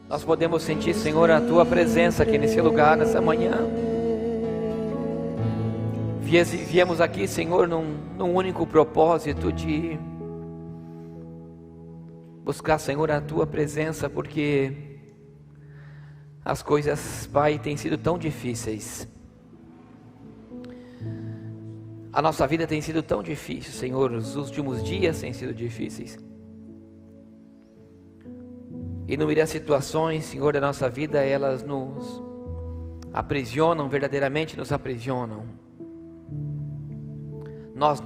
Nós podemos sentir, Senhor, a Tua presença aqui nesse lugar, nessa manhã. Viemos aqui, Senhor, num único propósito de buscar, Senhor, a Tua presença, porque as coisas, Pai, têm sido tão difíceis. A nossa vida tem sido tão difícil, Senhor, os últimos dias têm sido difíceis. Inúmeras situações, Senhor, da nossa vida, elas nos aprisionam, verdadeiramente nos aprisionam. Nós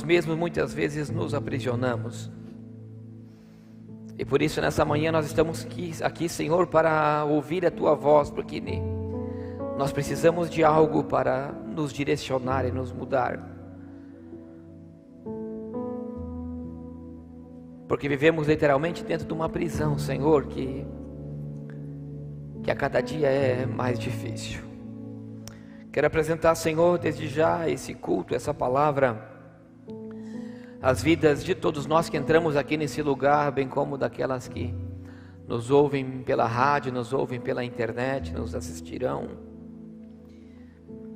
mesmos muitas vezes nos aprisionamos. E por isso nessa manhã nós estamos aqui, Senhor, para ouvir a Tua voz, porque nós precisamos de algo para nos direcionar e nos mudar. Porque vivemos literalmente dentro de uma prisão, Senhor, que a cada dia é mais difícil. Quero apresentar, Senhor, desde já esse culto, essa palavra, as vidas de todos nós que entramos aqui nesse lugar, bem como daquelas que nos ouvem pela rádio, nos ouvem pela internet, nos assistirão.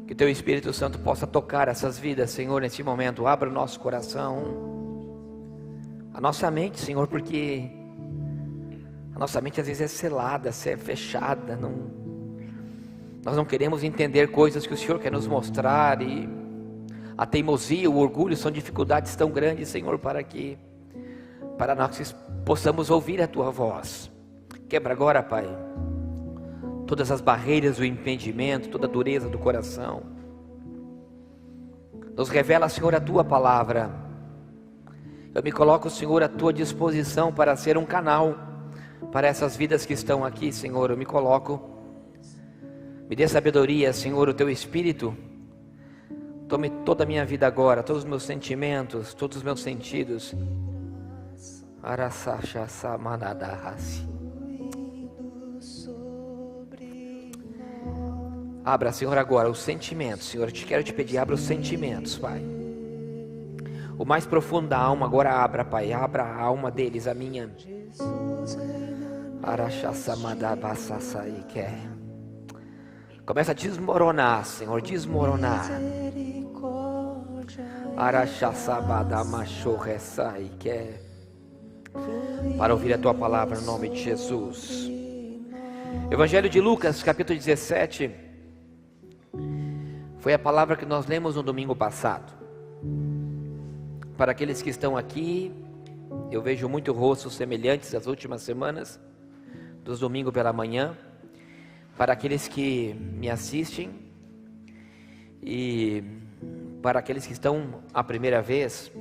Que Teu Espírito Santo possa tocar essas vidas, Senhor, nesse momento. Abra o nosso coração, a nossa mente, Senhor, porque a nossa mente às vezes é selada, é fechada. Nós não queremos entender coisas que o Senhor quer nos mostrar, e a teimosia, o orgulho são dificuldades tão grandes, Senhor, para nós possamos ouvir a Tua voz. Quebra agora, Pai, todas as barreiras do impedimento, toda a dureza do coração. Nos revela, Senhor, a Tua palavra. Eu me coloco, Senhor, à Tua disposição para ser um canal para essas vidas que estão aqui, Senhor. Eu me coloco. Me dê sabedoria, Senhor, o Teu Espírito. Tome toda a minha vida agora, todos os meus sentimentos, todos os meus sentidos. Abra, Senhor, agora os sentimentos, Senhor. Eu quero te pedir, abra os sentimentos, Pai. O mais profundo da alma, agora abra, Pai. Abra a alma deles, a minha. Começa a desmoronar, Senhor, desmoronar. Para ouvir a Tua palavra no nome de Jesus. Evangelho de Lucas, capítulo 17. Foi a palavra que nós lemos no domingo passado. Para aqueles que estão aqui, eu vejo muito rostos semelhantes às últimas semanas, dos domingos pela manhã. Para aqueles que me assistem e para aqueles que estão a primeira vez,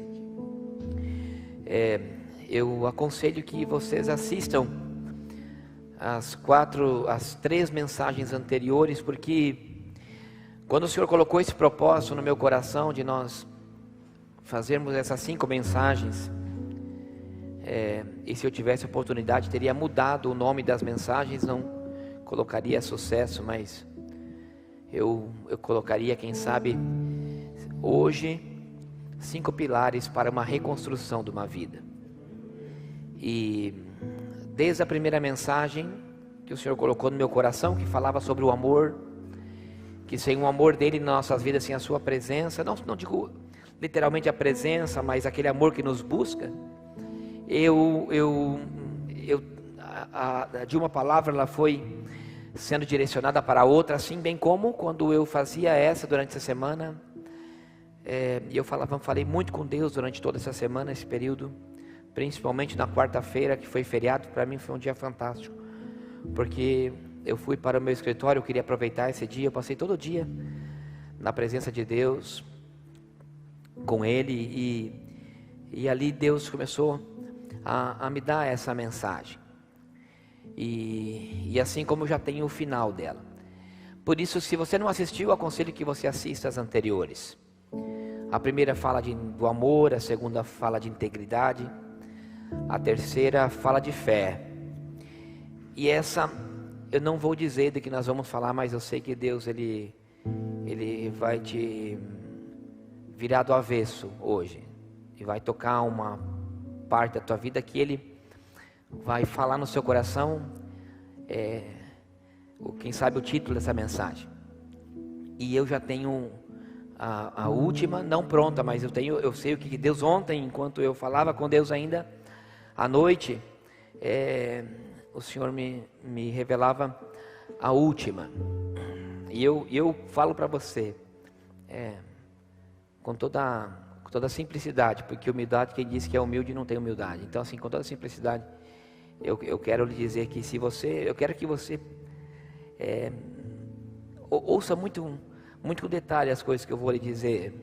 eu aconselho que vocês assistam as 3 mensagens anteriores, porque quando o Senhor colocou esse propósito no meu coração de nós fazermos essas 5 mensagens, e se eu tivesse oportunidade teria mudado o nome das mensagens, não colocaria sucesso, mas eu colocaria, quem sabe, hoje 5 pilares para uma reconstrução de uma vida. E desde a primeira mensagem que o Senhor colocou no meu coração, que falava sobre o amor, que sem o amor dele em nossas vidas, sem a sua presença, não digo literalmente a presença, mas aquele amor que nos busca, de uma palavra ela foi sendo direcionada para outra, assim bem como quando eu fazia essa durante essa semana, e eu falei muito com Deus durante toda essa semana, esse período, principalmente na quarta-feira, que foi feriado. Para mim foi um dia fantástico, porque eu fui para o meu escritório, eu queria aproveitar esse dia, eu passei todo o dia na presença de Deus, com Ele, e ali Deus começou a me dar essa mensagem, e assim como eu já tenho o final dela. Por isso, se você não assistiu, eu aconselho que você assista as anteriores. A primeira fala do amor, a segunda fala de integridade, a terceira fala de fé. E essa eu não vou dizer de que nós vamos falar, mas eu sei que Deus ele vai te virar do avesso hoje e vai tocar uma parte da tua vida que Ele vai falar no seu coração, quem sabe o título dessa mensagem. E eu já tenho a última, não pronta, mas eu sei o que Deus ontem, enquanto eu falava com Deus ainda, à noite, o Senhor me revelava a última. E eu falo para você, com toda simplicidade, porque humildade, quem diz que é humilde não tem humildade. Então assim, com toda simplicidade, eu quero lhe dizer que eu quero que você ouça muito com detalhe as coisas que eu vou lhe dizer,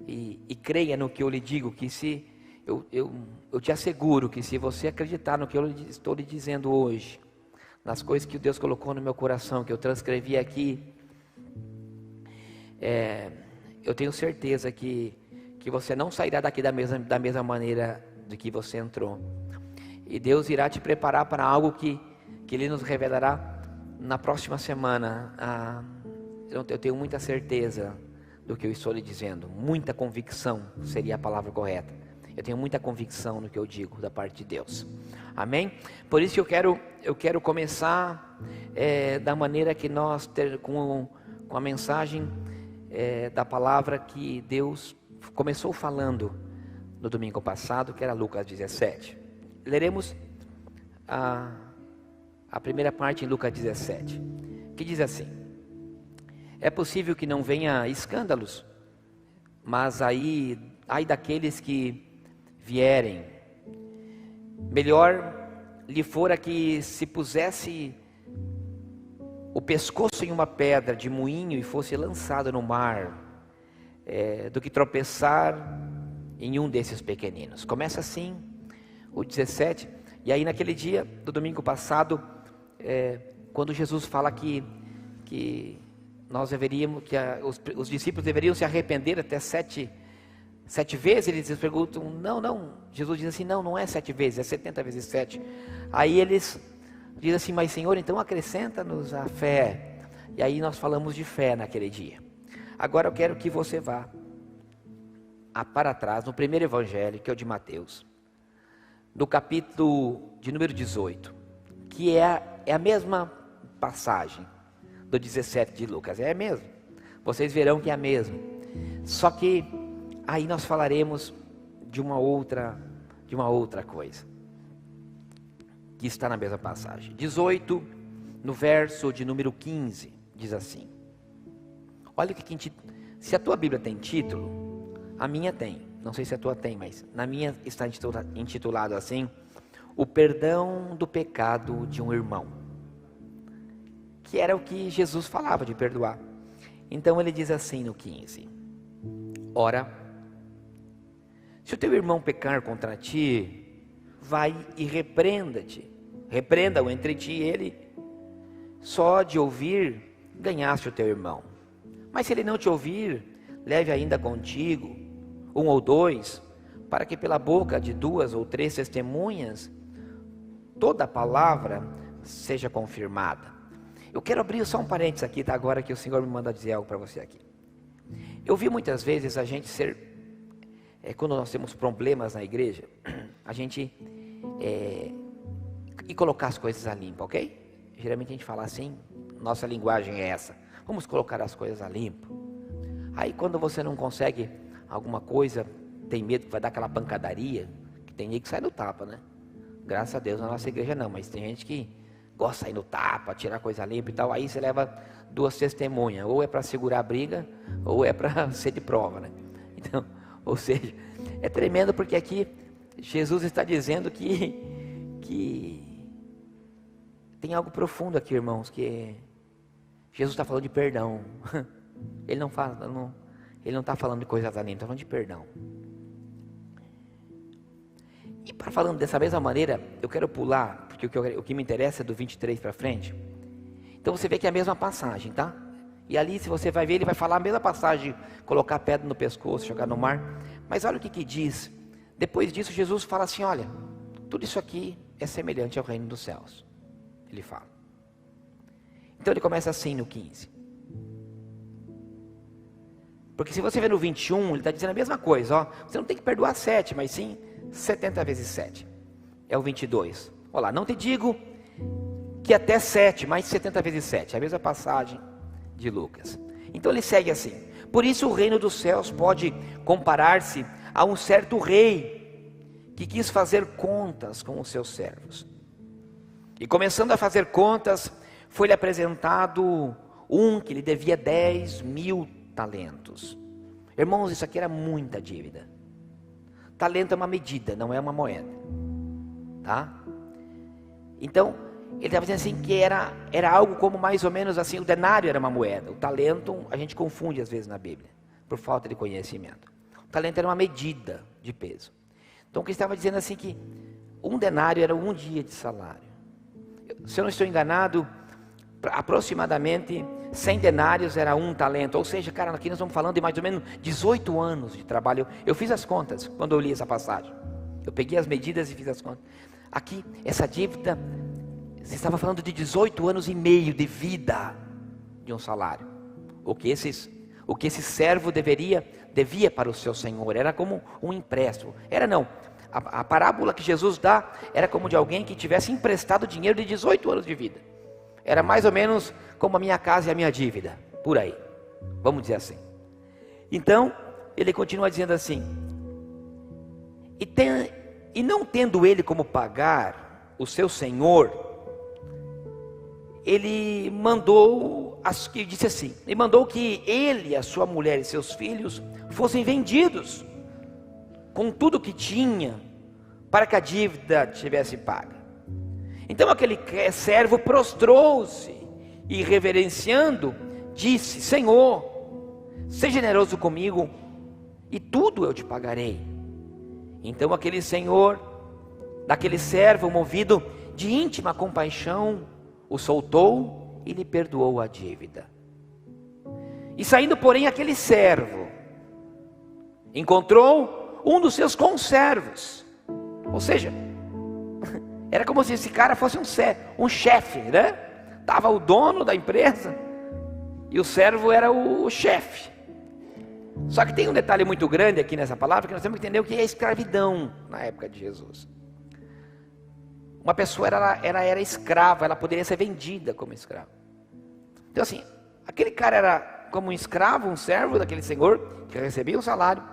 e creia no que eu lhe digo, que se eu te asseguro que se você acreditar no que eu estou lhe dizendo hoje, nas coisas que Deus colocou no meu coração, que eu transcrevi aqui, eu tenho certeza que você não sairá daqui da mesma maneira de que você entrou. E Deus irá te preparar para algo que Ele nos revelará na próxima semana. Eu tenho muita certeza do que eu estou lhe dizendo. Muita convicção seria a palavra correta. Eu tenho muita convicção no que eu digo da parte de Deus. Amém? Por isso que eu quero começar da maneira que nós com a mensagem da palavra que Deus começou falando no domingo passado, que era Lucas 17. Leremos a primeira parte em Lucas 17, que diz assim: é possível que não venha escândalos, mas ai daqueles que vierem. Melhor lhe fora que se pusesse o pescoço em uma pedra de moinho e fosse lançado no mar, do que tropeçar em um desses pequeninos. Começa assim o 17, e aí naquele dia do domingo passado, quando Jesus fala que nós deveríamos, os discípulos deveriam se arrepender até sete vezes, eles perguntam, não, Jesus diz assim, não é 7 vezes, é 70 vezes 7. Aí eles dizem assim, mas Senhor, então acrescenta-nos a fé. E aí nós falamos de fé naquele dia. Agora eu quero que você vá para trás, no primeiro evangelho, que é o de Mateus, no capítulo de número 18, que é a mesma passagem do 17 de Lucas, é a mesma. Vocês verão que é a mesma. Só que aí nós falaremos de uma outra coisa, que está na mesma passagem. 18, no verso de número 15, diz assim. Olha o que se a tua Bíblia tem título, a minha tem. Não sei se a tua tem, mas na minha está intitulado assim: o perdão do pecado de um irmão. Que era o que Jesus falava de perdoar. Então ele diz assim no 15: ora, se o teu irmão pecar contra ti, vai e repreenda-o entre ti e ele. Só de ouvir, ganhaste o teu irmão. Mas se ele não te ouvir, leve ainda contigo 1 ou 2, para que pela boca de 2 ou 3 testemunhas, toda a palavra seja confirmada. Eu quero abrir só um parênteses aqui, tá? Agora que o Senhor me manda dizer algo para você aqui. Eu vi muitas vezes a gente quando nós temos problemas na igreja, a gente e colocar as coisas a limpo, ok? Geralmente a gente fala assim, nossa linguagem é essa: vamos colocar as coisas a limpo. Aí quando você não consegue alguma coisa, tem medo que vai dar aquela pancadaria, que tem gente que sai no tapa, né? Graças a Deus na nossa igreja não, mas tem gente que gosta de sair no tapa, tirar coisa limpa e tal. Aí você leva 2 testemunhas, ou é para segurar a briga, ou é para ser de prova, né? Então, ou seja, é tremendo, porque aqui Jesus está dizendo que tem algo profundo aqui, irmãos, que Jesus está falando de perdão. Ele não está falando de coisas além, está falando de perdão. E para falando dessa mesma maneira, eu quero pular, porque o que me interessa é do 23 para frente. Então você vê que é a mesma passagem, tá? E ali, se você vai ver, ele vai falar a mesma passagem, colocar pedra no pescoço, jogar no mar. Mas olha o que diz. Depois disso, Jesus fala assim: olha, tudo isso aqui é semelhante ao reino dos céus. Ele fala. Então ele começa assim no 15. Porque se você ver no 21, ele está dizendo a mesma coisa, ó. Você não tem que perdoar 7, mas sim 70 vezes 7. É o 22, Olha lá, não te digo que até 7, mais 70 vezes 7, a mesma passagem de Lucas. Então ele segue assim: por isso o reino dos céus pode comparar-se a um certo rei que quis fazer contas com os seus servos. E começando a fazer contas, foi-lhe apresentado um que lhe devia 10.000 talentos. Irmãos, isso aqui era muita dívida. Talento é uma medida, não é uma moeda, tá? Então, ele estava dizendo assim que era algo como mais ou menos assim, o denário era uma moeda. O talento, a gente confunde às vezes na Bíblia, por falta de conhecimento. O talento era uma medida de peso. Então, o que ele estava dizendo assim que um denário era um dia de salário. Se eu não estou enganado, aproximadamente 100 denários era um talento. Ou seja, cara, aqui nós estamos falando de mais ou menos 18 anos de trabalho. Eu fiz as contas quando eu li essa passagem. Eu peguei as medidas e fiz as contas. Aqui, essa dívida, você estava falando de 18 anos e meio de vida de um salário. O que esse servo devia para o seu senhor. Era como um empréstimo. Era não. A parábola que Jesus dá era como de alguém que tivesse emprestado dinheiro de 18 anos de vida. Era mais ou menos como a minha casa e a minha dívida, por aí, vamos dizer assim. Então, ele continua dizendo assim: e não tendo ele como pagar o seu senhor, ele mandou que ele, a sua mulher e seus filhos fossem vendidos, com tudo que tinha, para que a dívida tivesse paga. Então aquele servo prostrou-se e reverenciando, disse: Senhor, seja generoso comigo e tudo eu te pagarei. Então aquele senhor, daquele servo, movido de íntima compaixão, o soltou e lhe perdoou a dívida. E saindo, porém, aquele servo encontrou um dos seus conservos, ou seja, era como se esse cara fosse um chefe, né? Estava o dono da empresa e o servo era o chefe. Só que tem um detalhe muito grande aqui nessa palavra, que nós temos que entender o que é escravidão na época de Jesus. Uma pessoa era escrava, ela poderia ser vendida como escrava. Então assim, aquele cara era como um escravo, um servo daquele senhor, que recebia um salário.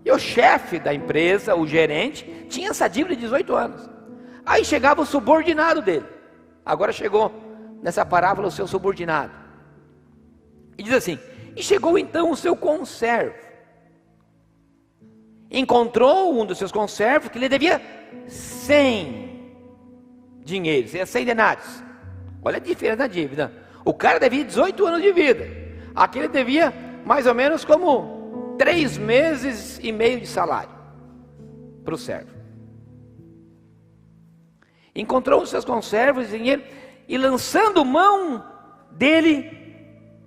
E o chefe da empresa, o gerente, tinha essa dívida de 18 anos. Aí chegava o subordinado dele. Agora chegou nessa parábola o seu subordinado. E diz assim: e chegou então o seu conservo. Encontrou um dos seus conservos que lhe devia 100 dinheiros, 100 denários. Olha a diferença da dívida. O cara devia 18 anos de vida. Aquele devia mais ou menos como 3 meses e meio de salário para o servo. Encontrou os seus conservos de dinheiro e, lançando mão dele,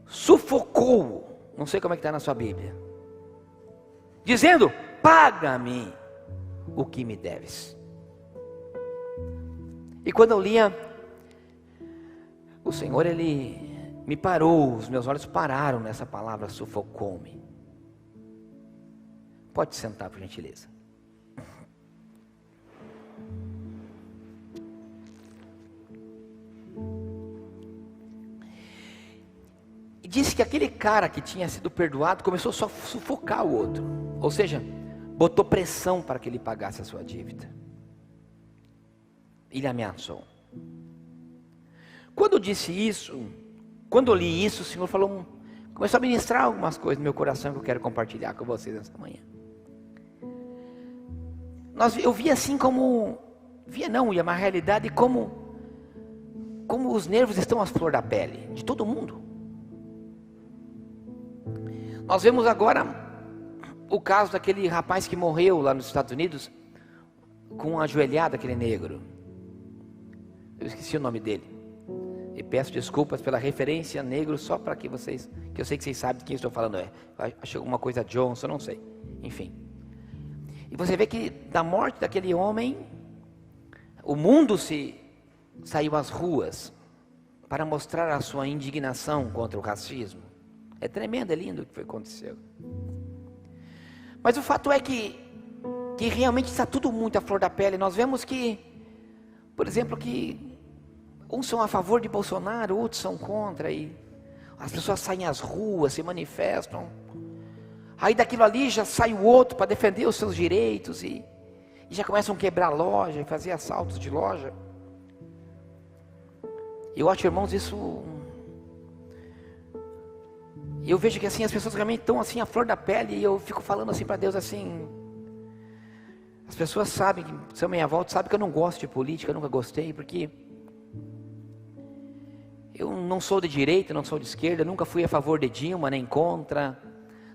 sufocou-o. Não sei como é que está na sua Bíblia, dizendo: paga-me o que me deves. E quando eu lia, o Senhor, Ele me parou, os meus olhos pararam nessa palavra, sufocou-me. Pode sentar, por gentileza. E disse que aquele cara que tinha sido perdoado começou só a sufocar o outro. Ou seja, botou pressão para que ele pagasse a sua dívida. Ele ameaçou. Quando eu disse isso, quando eu li isso, o Senhor começou a ministrar algumas coisas no meu coração que eu quero compartilhar com vocês nessa manhã. Eu via assim como, e é uma realidade como os nervos estão à flor da pele, de todo mundo. Nós vemos agora o caso daquele rapaz que morreu lá nos Estados Unidos, com a ajoelhada, aquele negro. Eu esqueci o nome dele. E peço desculpas pela referência negro, só para que eu sei que vocês sabem de quem estou falando. Acho que alguma coisa Johnson, não sei. Enfim. E você vê que da morte daquele homem, o mundo saiu às ruas para mostrar a sua indignação contra o racismo. É tremendo, é lindo o que aconteceu. Mas o fato é que realmente está tudo muito à flor da pele. Nós vemos que por exemplo, que uns são a favor de Bolsonaro, outros são contra, e as pessoas saem às ruas, se manifestam. Aí daquilo ali já sai o outro para defender os seus direitos e já começam a quebrar loja e fazer assaltos de loja. Eu acho, irmãos, isso... Eu vejo que assim, as pessoas realmente estão assim, à flor da pele, e eu fico falando assim para Deus assim... As pessoas sabem, que são minha volta, sabem que eu não gosto de política, eu nunca gostei, porque... Eu não sou de direita, não sou de esquerda, nunca fui a favor de Dilma, nem contra,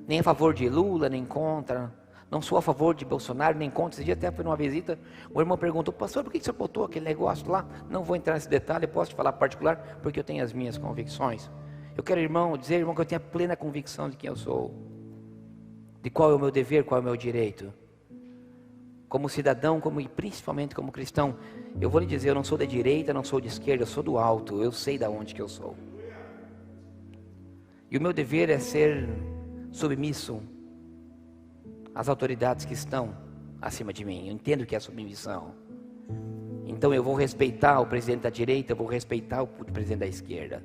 nem a favor de Lula, nem contra, não sou a favor de Bolsonaro, nem contra. Esse dia até foi numa visita, o irmão perguntou, pastor, por que você botou aquele negócio lá? Não vou entrar nesse detalhe, posso te falar particular, porque eu tenho as minhas convicções. Eu quero, dizer, irmão, que eu tenho a plena convicção de quem eu sou, de qual é o meu dever, qual é o meu direito. Como cidadão, e principalmente como cristão, eu vou lhe dizer, eu não sou da direita, não sou de esquerda, eu sou do alto, eu sei de onde que eu sou. E o meu dever é ser submisso às autoridades que estão acima de mim. Eu entendo que é submissão. Então eu vou respeitar o presidente da direita, eu vou respeitar o presidente da esquerda.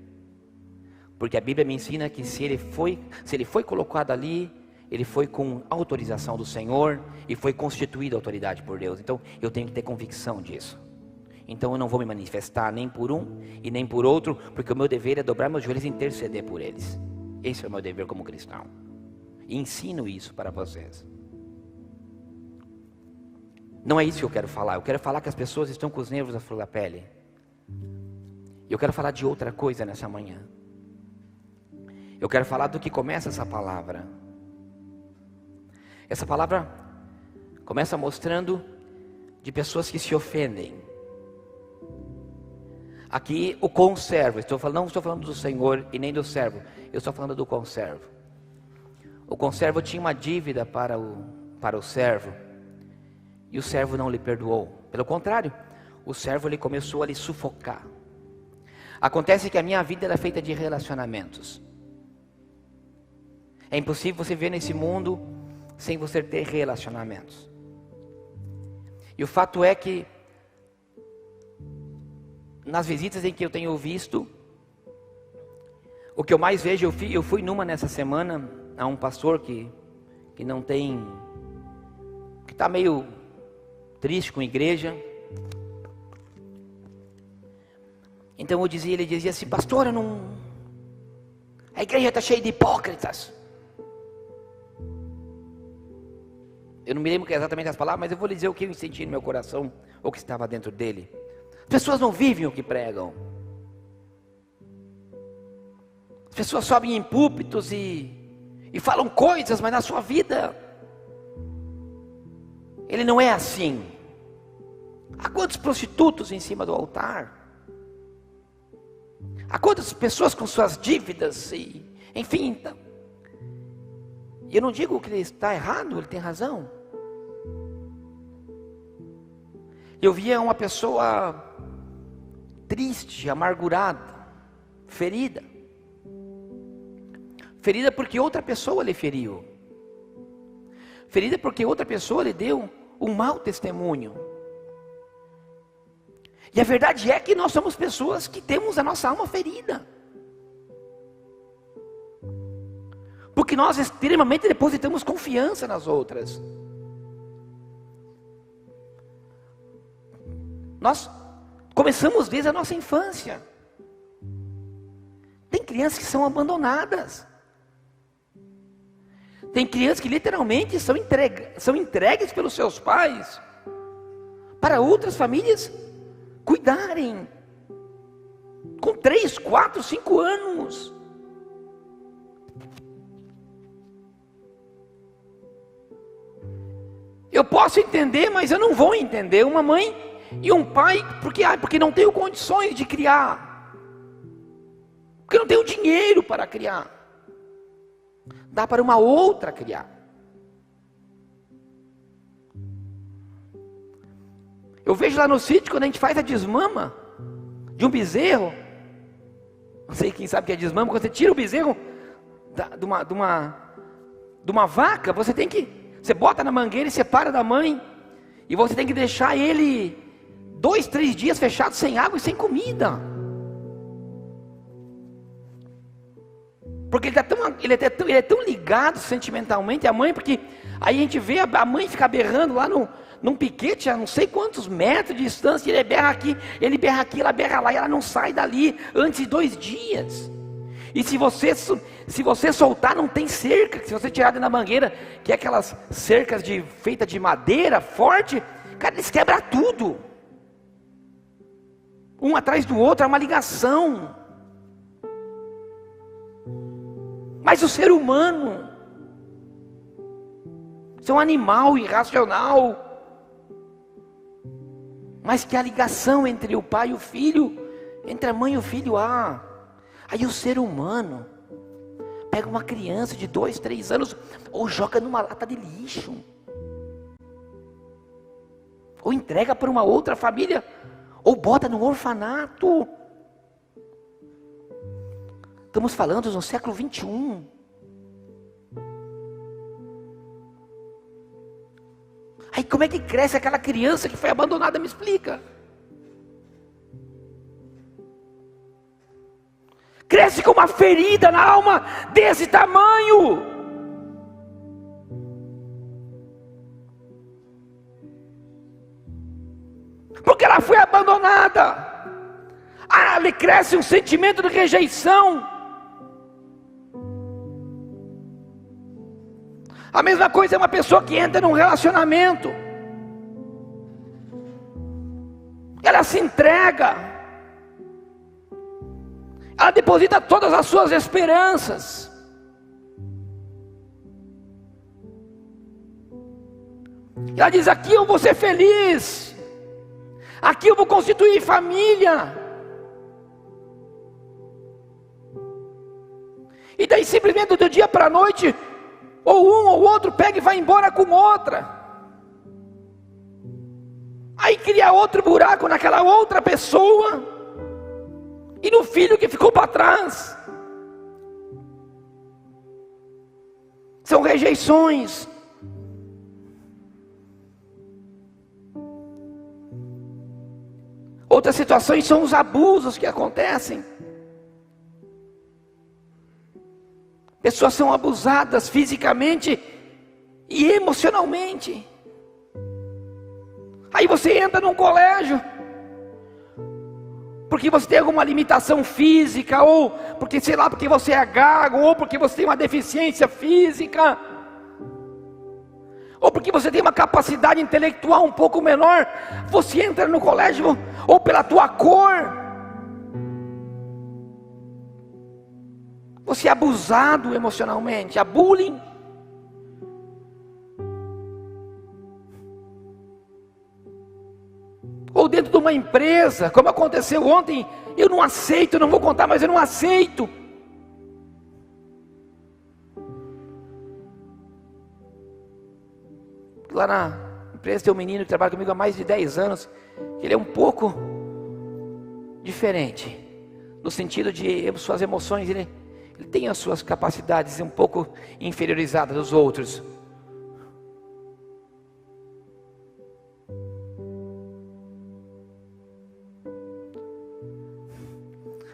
Porque a Bíblia me ensina que se ele foi colocado ali, ele foi com autorização do Senhor e foi constituído autoridade por Deus. Então eu tenho que ter convicção disso. Então eu não vou me manifestar nem por um e nem por outro, porque o meu dever é dobrar meus joelhos e interceder por eles. Esse é o meu dever como cristão. E ensino isso para vocês. Não é isso que eu quero falar. Eu quero falar que as pessoas estão com os nervos à flor da pele. Eu quero falar de outra coisa nessa manhã. Eu quero falar do que começa essa palavra. Essa palavra começa mostrando de pessoas que se ofendem. Aqui o conservo, não estou falando do Senhor e nem do servo, eu estou falando do conservo. O conservo tinha uma dívida para o servo, e o servo não lhe perdoou. Pelo contrário, o servo ele começou a lhe sufocar. Acontece que a minha vida era feita de relacionamentos. É impossível você viver nesse mundo sem você ter relacionamentos. E o fato é que nas visitas em que eu tenho visto, o que eu mais vejo, eu fui numa nessa semana a um pastor que não tem, que está meio triste com a igreja. Então ele dizia assim, pastor, a igreja está cheia de hipócritas. Eu não me lembro exatamente das palavras, mas eu vou lhe dizer o que eu senti no meu coração, ou o que estava dentro dele. As pessoas não vivem o que pregam. As pessoas sobem em púlpitos e falam coisas, mas na sua vida ele não é assim. Há quantos prostitutos em cima do altar? Há quantas pessoas com suas dívidas? Enfim, então, eu não digo que ele está errado, ele tem razão. Eu via uma pessoa triste, amargurada, ferida. Ferida porque outra pessoa lhe feriu. Ferida porque outra pessoa lhe deu um mau testemunho. E a verdade é que nós somos pessoas que temos a nossa alma ferida. Porque nós extremamente depositamos confiança nas outras. Nós começamos desde a nossa infância. Tem crianças que são abandonadas. Tem crianças que literalmente são entregues pelos seus pais para outras famílias cuidarem. Com 3, 4, 5 anos. Eu posso entender, mas eu não vou entender uma mãe e um pai, porque não tenho condições de criar. Porque não tenho dinheiro para criar. Dá para uma outra criar. Eu vejo lá no sítio, quando a gente faz a desmama de um bezerro, não sei quem sabe o que é desmama, quando você tira o bezerro de uma vaca, você bota na mangueira e separa da mãe, e você tem que deixar ele 2, 3 dias fechados sem água e sem comida. Porque ele é tão ligado sentimentalmente à mãe, porque aí a gente vê a mãe ficar berrando lá num piquete a não sei quantos metros de distância, ele berra aqui, ela berra lá, e ela não sai dali antes de 2 dias. E se você soltar, não tem cerca. Se você tirar da mangueira, que é aquelas cercas feitas de madeira forte, cara, eles quebram tudo. Um atrás do outro, é uma ligação. Mas o ser humano, é um animal irracional. Mas que a ligação entre o pai e o filho, entre a mãe e o filho, aí o ser humano pega uma criança de 2, 3 anos, ou joga numa lata de lixo, ou entrega para uma outra família, ou bota no orfanato. Estamos falando no século 21. Aí como é que cresce aquela criança que foi abandonada? Me explica. Cresce com uma ferida na alma desse tamanho. Porque ela foi abandonada. Ali cresce um sentimento de rejeição. A mesma coisa é uma pessoa que entra num relacionamento. Ela se entrega. Ela deposita todas as suas esperanças. Ela diz: aqui eu vou ser feliz. Aqui eu vou constituir família. E daí simplesmente do dia para a noite, ou um ou outro pega e vai embora com outra. Aí cria outro buraco naquela outra pessoa. E no filho que ficou para trás. São rejeições. Outras situações são os abusos que acontecem. Pessoas são abusadas fisicamente e emocionalmente. Aí você entra num colégio, porque você tem alguma limitação física, ou porque, sei lá, porque você é gago, ou porque você tem uma deficiência física, ou porque você tem uma capacidade intelectual um pouco menor. Você entra no colégio, ou pela tua cor, você é abusado emocionalmente. Há bullying. Ou dentro de uma empresa, como aconteceu ontem. Eu não aceito, eu não vou contar, mas eu não aceito. Lá na empresa tem um menino que trabalha comigo há mais de 10 anos. Ele é um pouco diferente, no sentido de suas emoções, ele tem as suas capacidades um pouco inferiorizadas dos outros.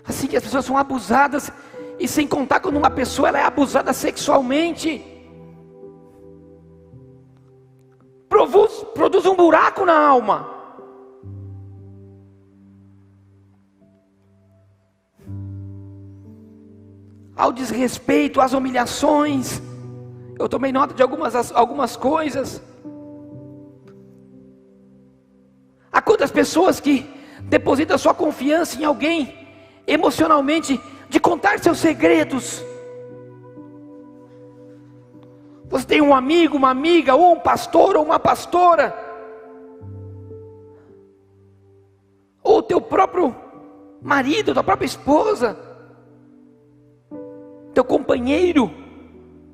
Assim que as pessoas são abusadas, e sem contar quando uma pessoa ela é abusada sexualmente, produz um buraco na alma. Ao desrespeito, às humilhações. Eu tomei nota de algumas coisas. Há quantas pessoas que depositam sua confiança em alguém emocionalmente, de contar seus segredos. Você tem um amigo, uma amiga, ou um pastor, ou uma pastora, ou teu próprio marido, tua própria esposa, teu companheiro,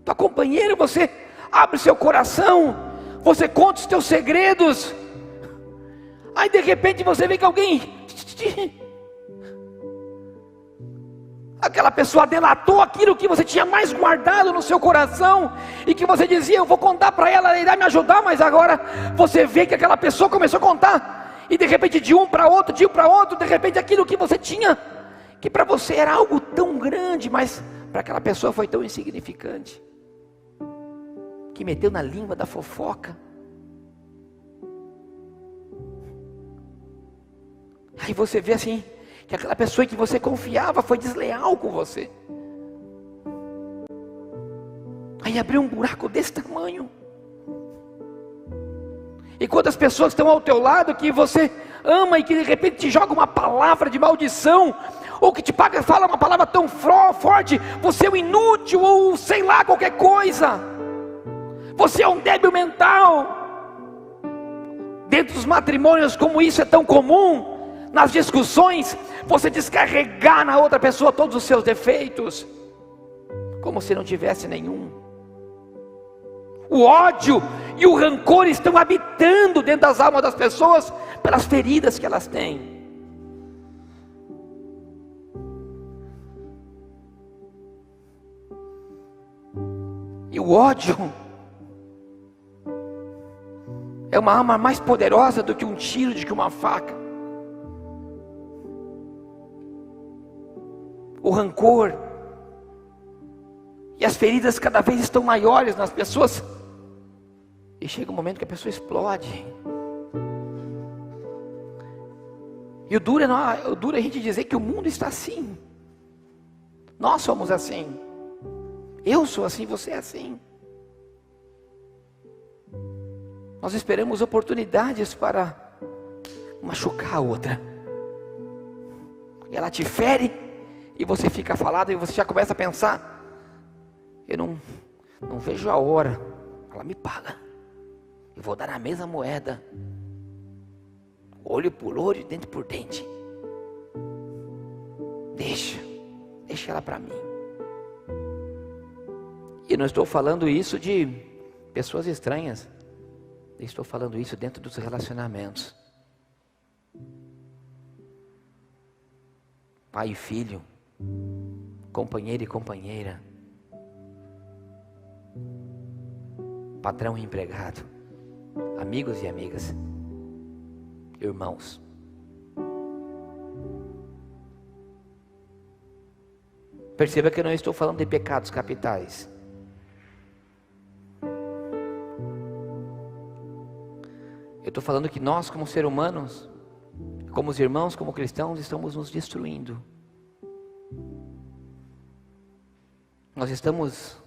tua companheira. Você abre seu coração, você conta os teus segredos. Aí de repente você vê que aquela pessoa delatou aquilo que você tinha mais guardado no seu coração, e que você dizia: eu vou contar para ela, ela irá me ajudar. Mas agora você vê que aquela pessoa começou a contar, e de repente de um para outro, de repente aquilo que você tinha, que para você era algo tão grande, mas para aquela pessoa foi tão insignificante, que meteu na língua da fofoca. Aí você vê assim, que aquela pessoa em que você confiava foi desleal com você. Aí abriu um buraco desse tamanho. E quando as pessoas estão ao teu lado, que você ama e que de repente te joga uma palavra de maldição, ou que te fala uma palavra tão forte, você é um inútil, ou sei lá, qualquer coisa, você é um débil mental. Dentro dos matrimônios, como isso é tão comum, nas discussões, você descarregar na outra pessoa todos os seus defeitos, como se não tivesse nenhum. O ódio e o rancor estão habitando dentro das almas das pessoas, pelas feridas que elas têm. E o ódio é uma arma mais poderosa do que um tiro, do que uma faca. O rancor e as feridas cada vez estão maiores nas pessoas, e chega um momento que a pessoa explode. E o duro é a gente dizer que o mundo está assim. Nós somos assim. Eu sou assim, você é assim. Nós esperamos oportunidades para machucar a outra. Ela te fere e você fica falado e você já começa a pensar: eu não vejo a hora, ela me paga. Eu vou dar a mesma moeda, olho por olho, dente por dente. Deixa ela para mim. E não estou falando isso de pessoas estranhas. Eu estou falando isso dentro dos relacionamentos. Pai e filho, companheiro e companheira, patrão e empregado, amigos e amigas, irmãos. Perceba que eu não estou falando de pecados capitais. Eu estou falando que nós, como seres humanos, como os irmãos, como cristãos, estamos nos destruindo. Nós estamos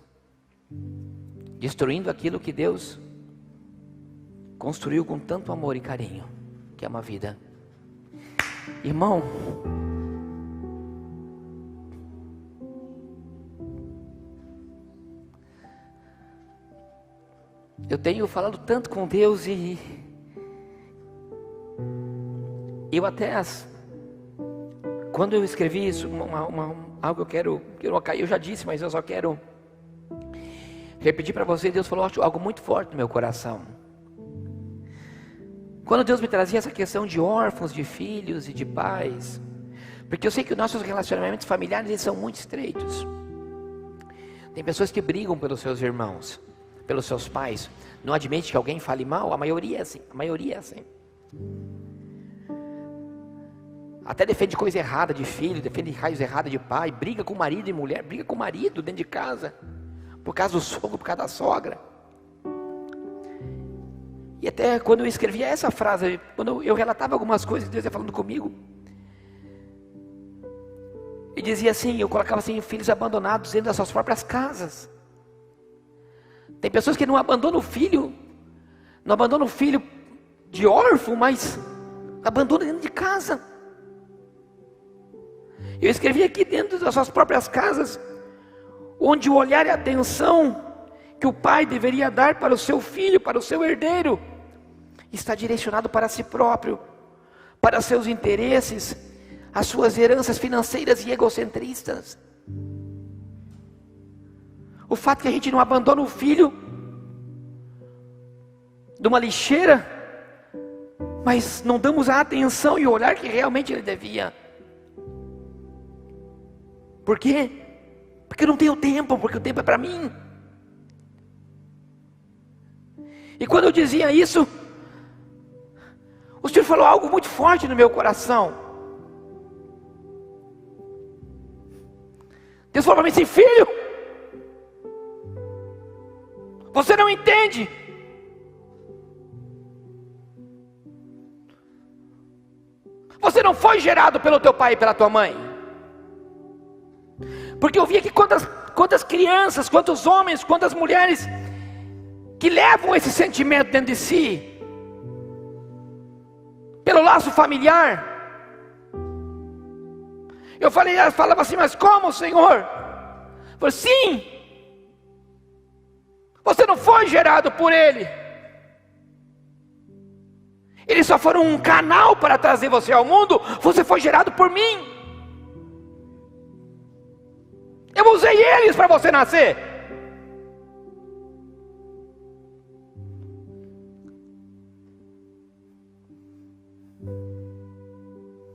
destruindo aquilo que Deus construiu com tanto amor e carinho, que é uma vida. Irmão, eu tenho falado tanto com Deus e eu até, quando eu escrevi isso, algo que eu já disse, mas eu só quero repetir para você. Deus falou algo muito forte no meu coração. Quando Deus me trazia essa questão de órfãos, de filhos e de pais, porque eu sei que os nossos relacionamentos familiares eles são muito estreitos. Tem pessoas que brigam pelos seus irmãos, pelos seus pais, não admite que alguém fale mal. A maioria é assim. Até defende coisa errada de filho, defende raios erradas de pai, briga com marido e mulher, briga com o marido dentro de casa, por causa do sogro, por causa da sogra. E até quando eu escrevia essa frase, quando eu relatava algumas coisas que Deus ia falando comigo, e dizia assim, eu colocava assim: filhos abandonados dentro das suas próprias casas. Tem pessoas que não abandonam o filho de órfão, mas abandonam dentro de casa. Eu escrevi aqui: dentro das suas próprias casas, onde o olhar e a atenção que o pai deveria dar para o seu filho, para o seu herdeiro, está direcionado para si próprio, para seus interesses, as suas heranças financeiras e egocentristas. O fato que a gente não abandona o filho de uma lixeira, mas não damos a atenção e o olhar que realmente ele devia. Por quê? Porque eu não tenho tempo, porque o tempo é para mim. E quando eu dizia isso, o Senhor falou algo muito forte no meu coração. Deus falou para mim assim: filho, você não entende. Você não foi gerado pelo teu pai e pela tua mãe. Porque eu via que quantas crianças, quantos homens, quantas mulheres que levam esse sentimento dentro de si, pelo laço familiar. Eu falava assim: mas como, Senhor? Eu falei: sim, você não foi gerado por ele. Eles só foram um canal para trazer você ao mundo. Você foi gerado por mim. Eu usei eles para você nascer.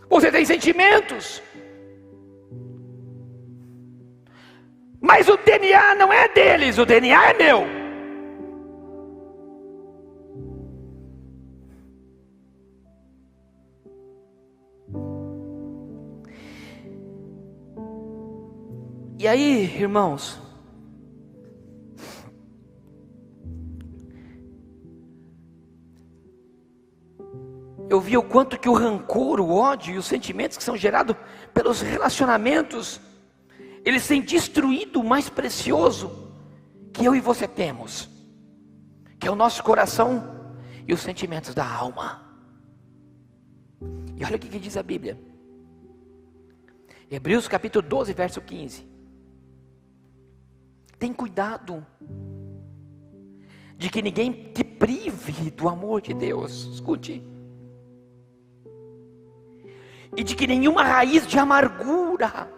Você tem sentimentos, mas o DNA não é deles, o DNA é meu. E aí, irmãos, eu vi o quanto que o rancor, o ódio e os sentimentos que são gerados pelos relacionamentos, eles têm destruído o mais precioso que eu e você temos, que é o nosso coração e os sentimentos da alma. E olha o que diz a Bíblia, Hebreus capítulo 12, verso 15. Tem cuidado de que ninguém te prive do amor de Deus. Escute. E de que nenhuma raiz de amargura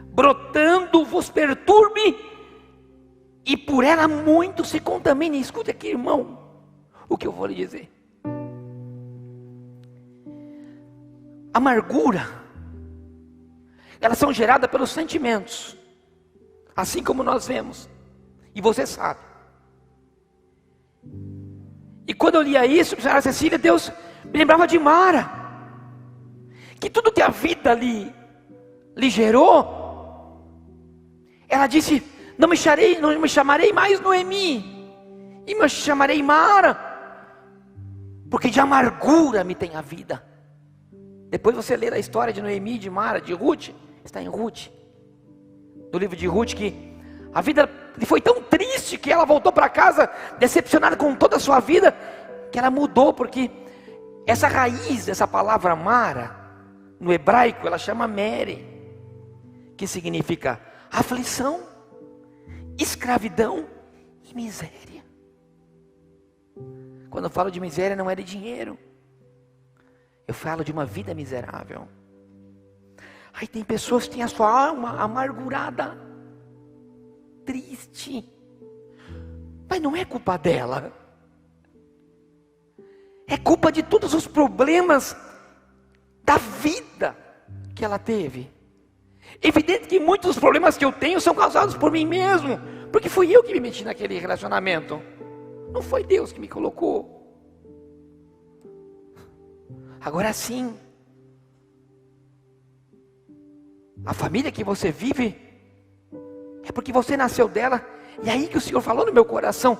brotando vos perturbe e por ela muito se contamine. Escute aqui, irmão, o que eu vou lhe dizer. Amargura, elas são geradas pelos sentimentos, assim como nós vemos, e você sabe. E quando eu lia isso, senhora Cecília, Deus me lembrava de Mara, que tudo que a vida lhe gerou, ela disse: não me chamarei mais Noemi, e me chamarei Mara, porque de amargura me tem a vida. Depois você lê a história de Noemi, de Mara, de Ruth, está em Ruth, do livro de Ruth, que a vida lhe foi tão triste que ela voltou para casa decepcionada com toda a sua vida, que ela mudou, porque essa raiz dessa palavra Mara, no hebraico, ela chama Mary, que significa aflição, escravidão e miséria. Quando eu falo de miséria, não é de dinheiro, eu falo de uma vida miserável. Aí tem pessoas que têm a sua alma amargurada, triste, mas não é culpa dela, é culpa de todos os problemas da vida que ela teve. Evidente que muitos dos problemas que eu tenho são causados por mim mesmo, porque fui eu que me meti naquele relacionamento, não foi Deus que me colocou. Agora sim, a família que você vive é porque você nasceu dela. E aí que o Senhor falou no meu coração: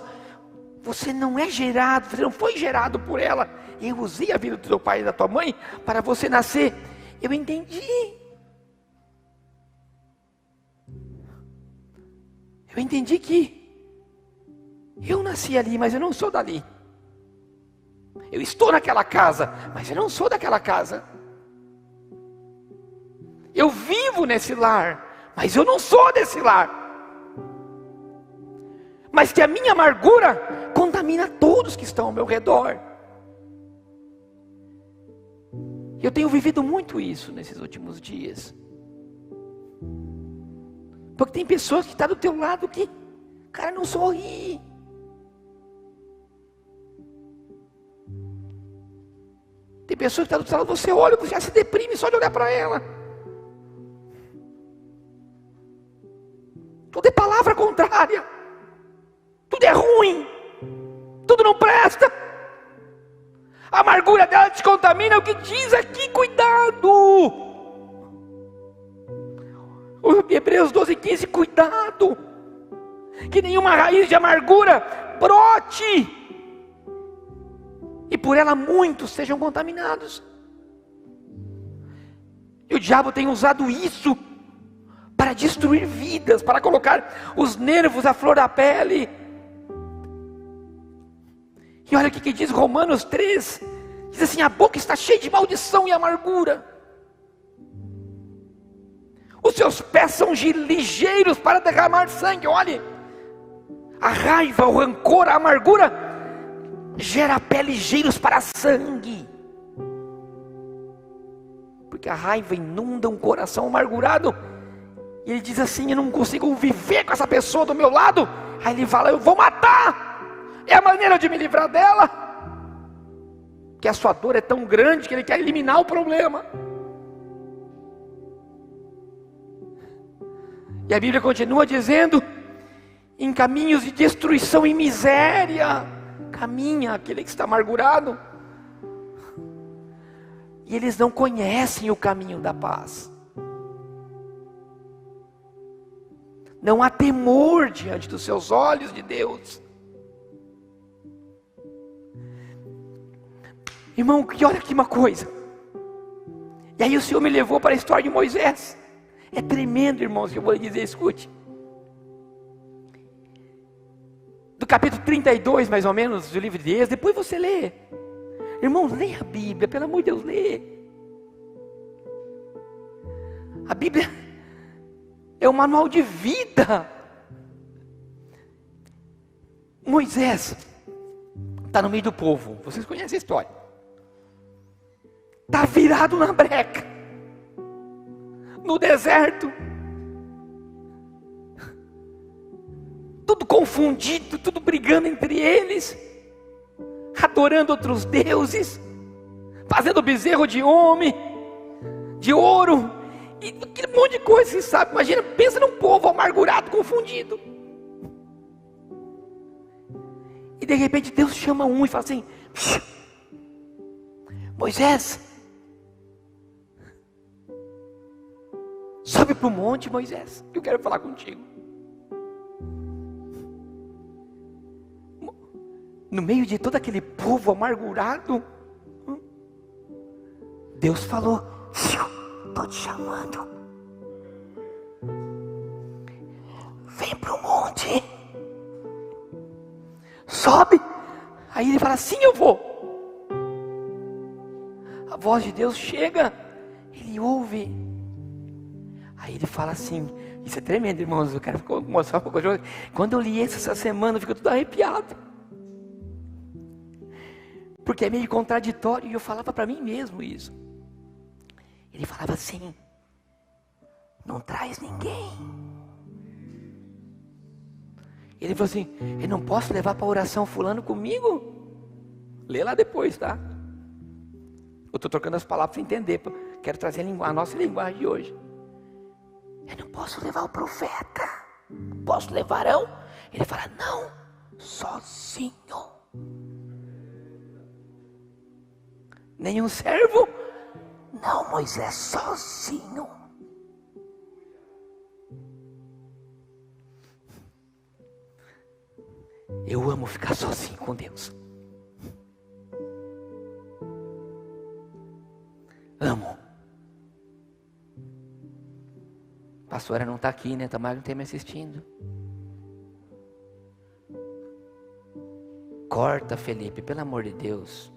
você não é gerado, você não foi gerado por ela. Eu usei a vida do teu pai e da tua mãe para você nascer. Eu entendi. Eu entendi que eu nasci ali, mas eu não sou dali. Eu estou naquela casa, mas eu não sou daquela casa. Eu vivo nesse lar, mas eu não sou desse lar. Mas que a minha amargura contamina todos que estão ao meu redor. Eu tenho vivido muito isso nesses últimos dias. Porque tem pessoas que estão do teu lado que, cara, não sorri. Tem pessoas que estão do teu lado, você olha, você já se deprime só de olhar para ela. Tudo é palavra contrária. Tudo é ruim. Tudo não presta. A amargura dela te contamina, é o que diz aqui, cuidado. O Hebreus 12:15, cuidado, que nenhuma raiz de amargura brote, e por ela muitos sejam contaminados. E o diabo tem usado isso para destruir vidas, para colocar os nervos à flor da pele. E olha o que diz Romanos 3, diz assim: a boca está cheia de maldição e amargura, os seus pés são ligeiros para derramar sangue. Olhe, a raiva, o rancor, a amargura gera pés ligeiros para sangue, porque a raiva inunda um coração amargurado, e ele diz assim: eu não consigo viver com essa pessoa do meu lado. Aí ele fala: eu vou matar, é a maneira de me livrar dela, que a sua dor é tão grande que ele quer eliminar o problema. E a Bíblia continua dizendo: em caminhos de destruição e miséria caminha aquele que está amargurado, e eles não conhecem o caminho da paz. Não há temor diante dos seus olhos de Deus. Irmão, que olha aqui uma coisa. E aí o Senhor me levou para a história de Moisés. É tremendo, irmãos, que eu vou lhe dizer, escute. Do capítulo 32, mais ou menos, do livro de Êxodo, depois você lê. Irmãos, leia a Bíblia, pelo amor de Deus, lê. A Bíblia é um manual de vida. Moisés está no meio do povo, vocês conhecem a história. Está virado na breca, no deserto, tudo confundido, tudo brigando entre eles, adorando outros deuses, fazendo bezerro de homem, de ouro, e aquele monte de coisa, você sabe. Imagina, pensa num povo amargurado, confundido. E de repente Deus chama um e fala assim: Moisés, sobe para o monte, Moisés, que eu quero falar contigo. No meio de todo aquele povo amargurado, Deus falou: estou te chamando, vem para o monte, sobe. Aí ele fala: sim, eu vou. A voz de Deus chega, ele ouve. Aí ele fala assim, isso é tremendo, irmãos, eu quero mostrar uma coisa. Quando eu li isso essa semana, eu fico tudo arrepiado, porque é meio contraditório, e eu falava para mim mesmo isso. Ele falava assim: não traz ninguém. Ele falou assim: eu não posso levar para oração fulano comigo? Lê lá depois, tá? Eu estou trocando as palavras para entender, quero trazer a nossa linguagem de hoje. Eu não posso levar o profeta, posso levar Arão? Ele fala: não, sozinho. Nenhum servo? Não, Moisés, sozinho. Eu amo ficar sozinho com Deus. Amo. A pastora não está aqui, né? Tamara não está me assistindo. Corta, Felipe, pelo amor de Deus.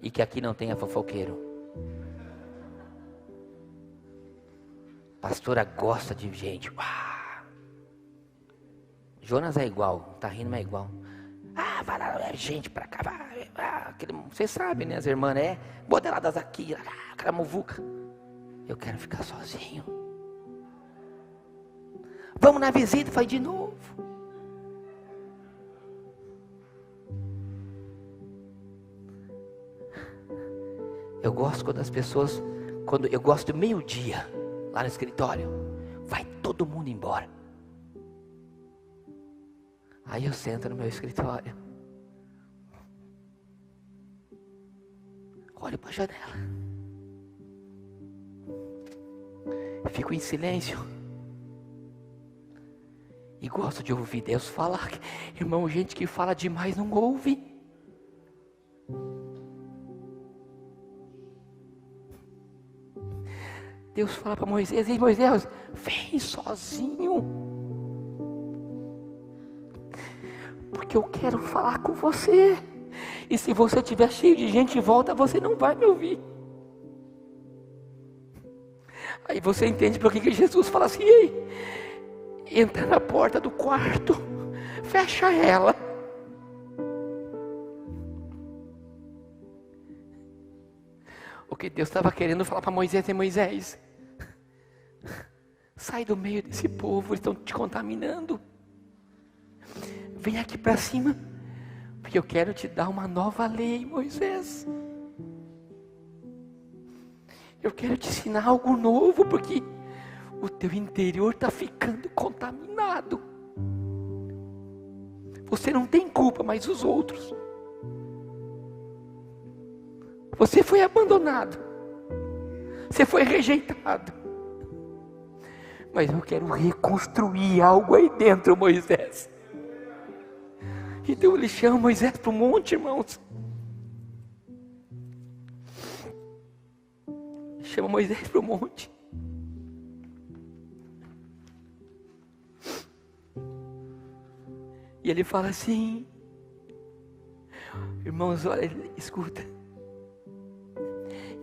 E que aqui não tenha fofoqueiro. Pastora gosta de gente. Jonas é igual, tá rindo, mas é igual. Vai lá, é gente pra cá. Vocês sabem, né? As irmãs, modeladas aqui, aquela muvuca. Eu quero ficar sozinho. Vamos na visita, faz de novo. Eu gosto quando as pessoas, eu gosto do meio-dia, lá no escritório, vai todo mundo embora. Aí eu sento no meu escritório. olho para a janela, fico em silêncio e gosto de ouvir Deus falar. Irmão, gente que fala demais não ouve. Deus fala para Moisés: ei Moisés, vem sozinho, porque eu quero falar com você. E se você estiver cheio de gente em volta, você não vai me ouvir. Aí você entende por que Jesus fala assim: ei, entra na porta do quarto, fecha ela. O que Deus estava querendo falar para Moisés é: Moisés, sai do meio desse povo, eles estão te contaminando. Vem aqui para cima, porque eu quero te dar uma nova lei, Moisés. Eu quero te ensinar algo novo, porque o teu interior está ficando contaminado. Você não tem culpa, mas os outros. Você foi abandonado. Você foi rejeitado. Mas eu quero reconstruir algo aí dentro, Moisés. Então ele chama Moisés para o monte, irmãos. Chama Moisés para o monte. E ele fala assim: irmãos, olha, escuta.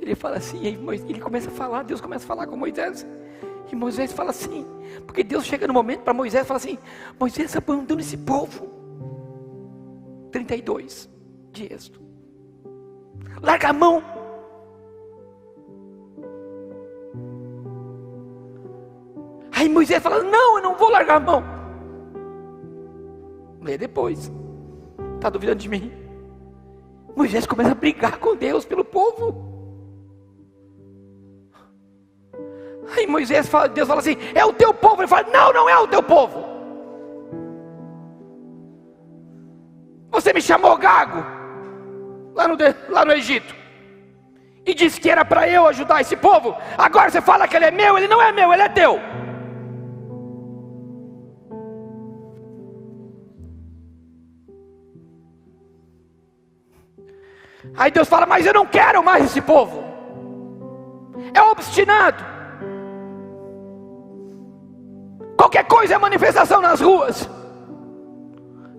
Ele fala assim, ele começa a falar, Deus começa a falar com Moisés. E Moisés fala assim, porque Deus chega no momento para Moisés e fala assim: Moisés, abandona esse povo. 32 de Êxodo. Larga a mão. Aí Moisés fala: não, eu não vou largar a mão. Lê depois. Está duvidando de mim? Moisés começa a brigar com Deus pelo povo. Aí Moisés fala, Deus fala assim: é o teu povo. Ele fala: não, não é o teu povo. Você me chamou gago lá no Egito e disse que era para eu ajudar esse povo. Agora você fala que ele é meu. Ele não é meu, ele é teu. Aí Deus fala: mas eu não quero mais esse povo. É obstinado. Qualquer coisa é manifestação nas ruas.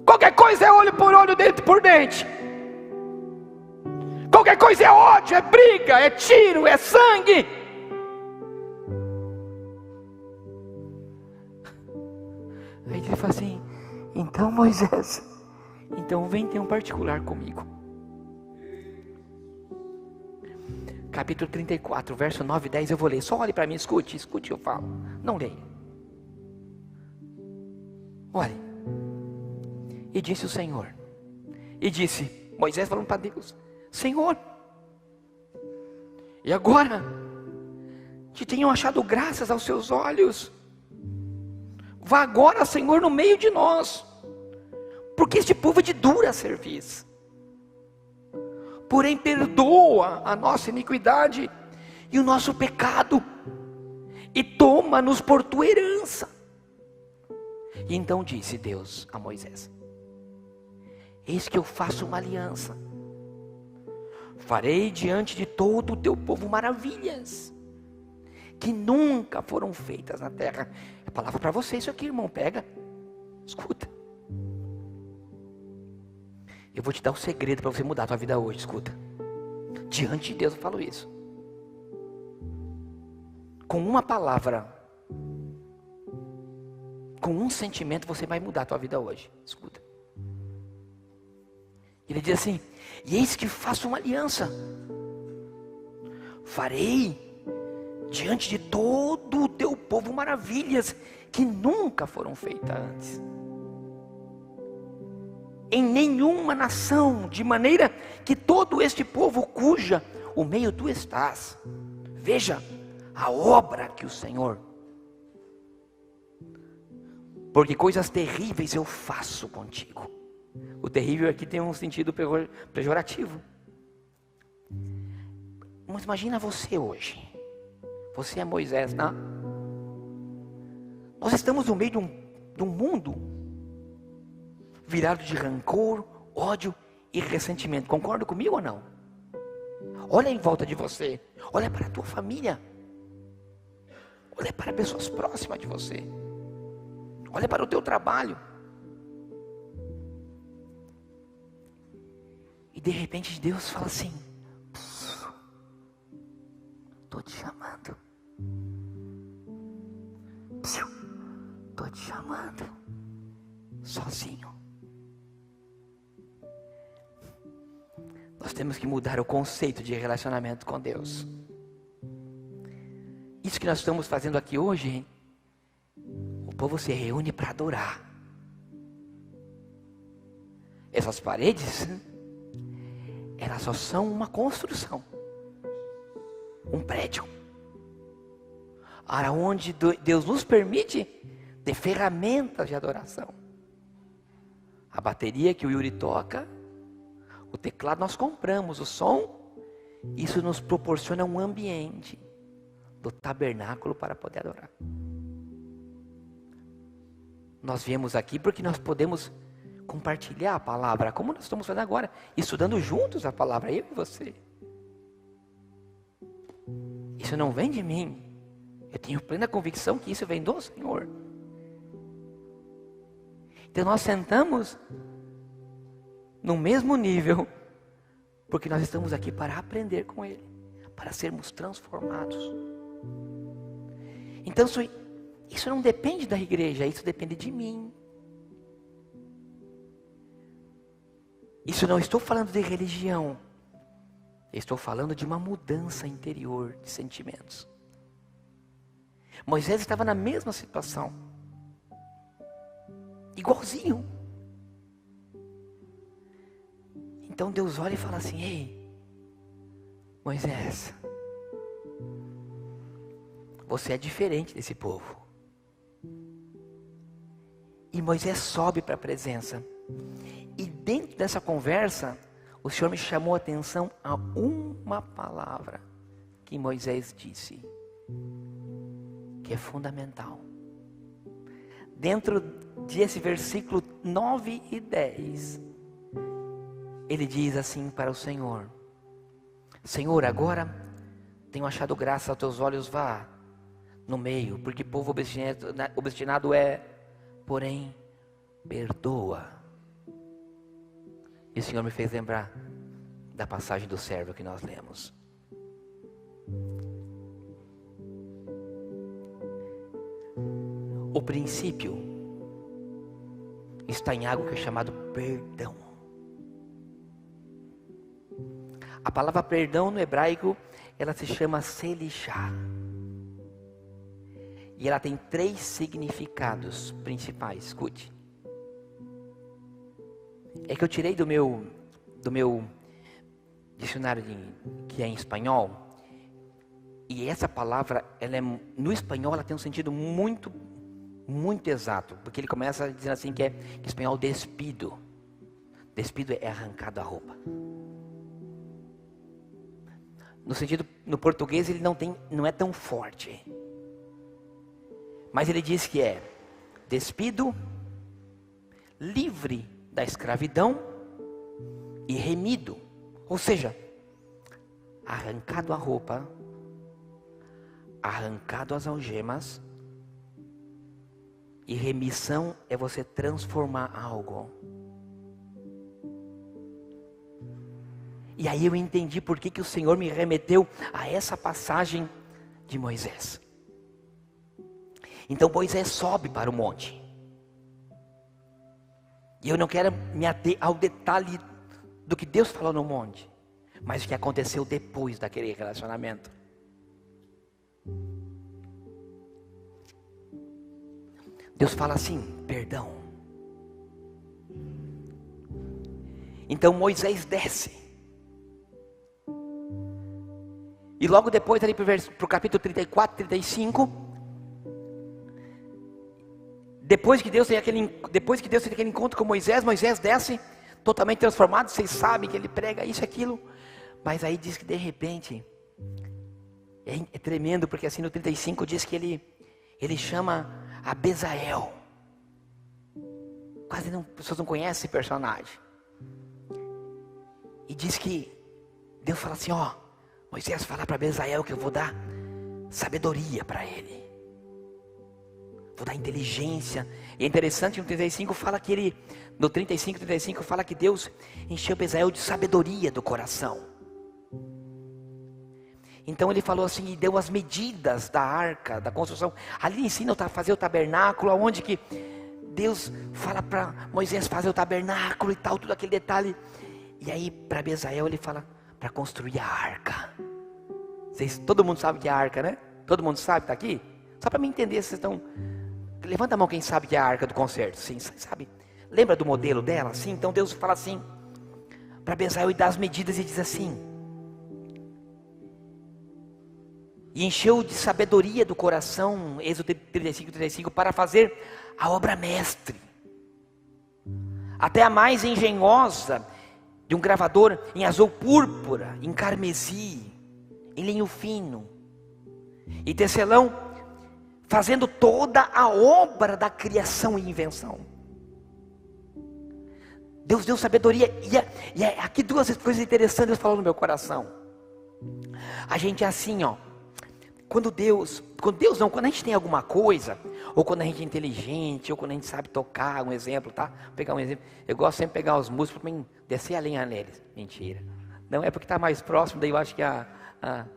Qualquer coisa é olho por olho, dente por dente. Qualquer coisa é ódio, é briga, é tiro, é sangue. Aí ele fala assim: então Moisés, então vem ter um particular comigo. Capítulo 34, verso 9 e 10 eu vou ler. Só olhe para mim, escute eu falo. Não leia. Olhe. E disse o Senhor. E disse Moisés falando para Deus: Senhor, e agora que tenham achado graças aos seus olhos, vá agora, Senhor, no meio de nós, porque este povo é de dura cerviz. Porém perdoa a nossa iniquidade e o nosso pecado, e toma-nos por tua herança. E então disse Deus a Moisés: eis que eu faço uma aliança. Farei diante de todo o teu povo maravilhas que nunca foram feitas na terra. É palavra para você isso aqui, irmão. Pega, escuta. Eu vou te dar um segredo para você mudar a tua vida hoje. Escuta. Diante de Deus eu falo isso. Com uma palavra, com um sentimento, você vai mudar a tua vida hoje. Escuta. Ele diz assim: e eis que faço uma aliança. Farei diante de todo o teu povo maravilhas que nunca foram feitas antes. Em nenhuma nação, de maneira que todo este povo cuja o meio tu estás, veja a obra que o Senhor, porque coisas terríveis eu faço contigo. O terrível aqui tem um sentido pejorativo. Mas imagina você hoje. Você é Moisés, não? Nós estamos no meio de um mundo virado de rancor, ódio e ressentimento. Concorda comigo ou não? Olha em volta de você. Olha para a tua família. Olha para pessoas próximas de você. Olha para o teu trabalho. E de repente Deus fala assim: estou te chamando. Estou te chamando. Sozinho. Nós temos que mudar o conceito de relacionamento com Deus. Isso que nós estamos fazendo aqui hoje, hein? O povo se reúne para adorar. Essas paredes, elas só são uma construção. Um prédio. Onde Deus nos permite ter ferramentas de adoração. A bateria que o Yuri toca, o teclado nós compramos, o som, isso nos proporciona um ambiente do tabernáculo para poder adorar. Nós viemos aqui porque nós podemos compartilhar a palavra, como nós estamos fazendo agora, estudando juntos a palavra, eu e você. Isso não vem de mim. Eu tenho plena convicção que isso vem do Senhor. Então nós sentamos no mesmo nível, porque nós estamos aqui para aprender com Ele, para sermos transformados. Então isso não depende da igreja, isso depende de mim. Isso não estou falando de religião, estou falando de uma mudança interior de sentimentos. Moisés estava na mesma situação, igualzinho. Então Deus olha e fala assim: ei, Moisés, você é diferente desse povo. E Moisés sobe para a presença. E dentro dessa conversa, o Senhor me chamou a atenção a uma palavra que Moisés disse, que é fundamental. Dentro desse versículo 9 e 10, ele diz assim para o Senhor: Senhor, agora tenho achado graça aos teus olhos, vá no meio, porque povo obstinado é, porém perdoa. E o Senhor me fez lembrar da passagem do servo que nós lemos. O princípio está em algo que é chamado perdão. A palavra perdão no hebraico, ela se chama selishá. E ela tem 3 significados principais. Escute. É que eu tirei do meu dicionário que é em espanhol. E essa palavra, no espanhol, ela tem um sentido muito, muito exato. Porque ele começa dizendo assim que em espanhol, despido. Despido é arrancado a roupa. No sentido, no português, ele não é tão forte. Mas ele diz que é despido, livre da escravidão e remido. Ou seja, arrancado a roupa, arrancado as algemas, e remissão é você transformar algo. E aí eu entendi por que o Senhor me remeteu a essa passagem de Moisés. Então Moisés sobe para o monte. E eu não quero me ater ao detalhe do que Deus falou no monte, mas o que aconteceu depois daquele relacionamento. Deus fala assim: perdão. Então Moisés desce. E logo depois, ali para o capítulo 34, 35, depois que Deus tem aquele encontro com Moisés, Moisés desce totalmente transformado. Vocês sabem que ele prega isso e aquilo. Mas aí diz que de repente, É tremendo, porque assim no 35 diz que ele chama Abesael. Quase as pessoas não conhecem esse personagem. E diz que Deus fala assim, ó, Moisés, fala para Abesael que eu vou dar sabedoria para ele. Vou dar inteligência. E é interessante, no 35 fala que no 35 fala que Deus encheu Abesael de sabedoria do coração. Então ele falou assim, e deu as medidas da arca, da construção. Ali ensina a fazer o tabernáculo, onde que Deus fala para Moisés fazer o tabernáculo e tal, tudo aquele detalhe. E aí para Abesael ele fala para construir a arca. Todo mundo sabe que é a arca, né? Todo mundo sabe, está aqui? Só para me entender, vocês estão... Levanta a mão quem sabe que é a arca do concerto. Sim, sabe? Lembra do modelo dela? Sim, então Deus fala assim para Abesael e dá as medidas e diz assim: e encheu de sabedoria do coração, Êxodo 35, para fazer a obra mestre, até a mais engenhosa de um gravador, em azul púrpura, em carmesim, em linho fino, e tecelão, fazendo toda a obra da criação e invenção. Deus deu sabedoria, e aqui duas coisas interessantes Deus falou no meu coração. A gente é assim, ó. Quando a gente tem alguma coisa, ou quando a gente é inteligente, ou quando a gente sabe tocar, um exemplo, tá? Vou pegar um exemplo. Eu gosto sempre de pegar os músicos para descer a lenha neles. Mentira. Não é porque está mais próximo, daí eu acho que a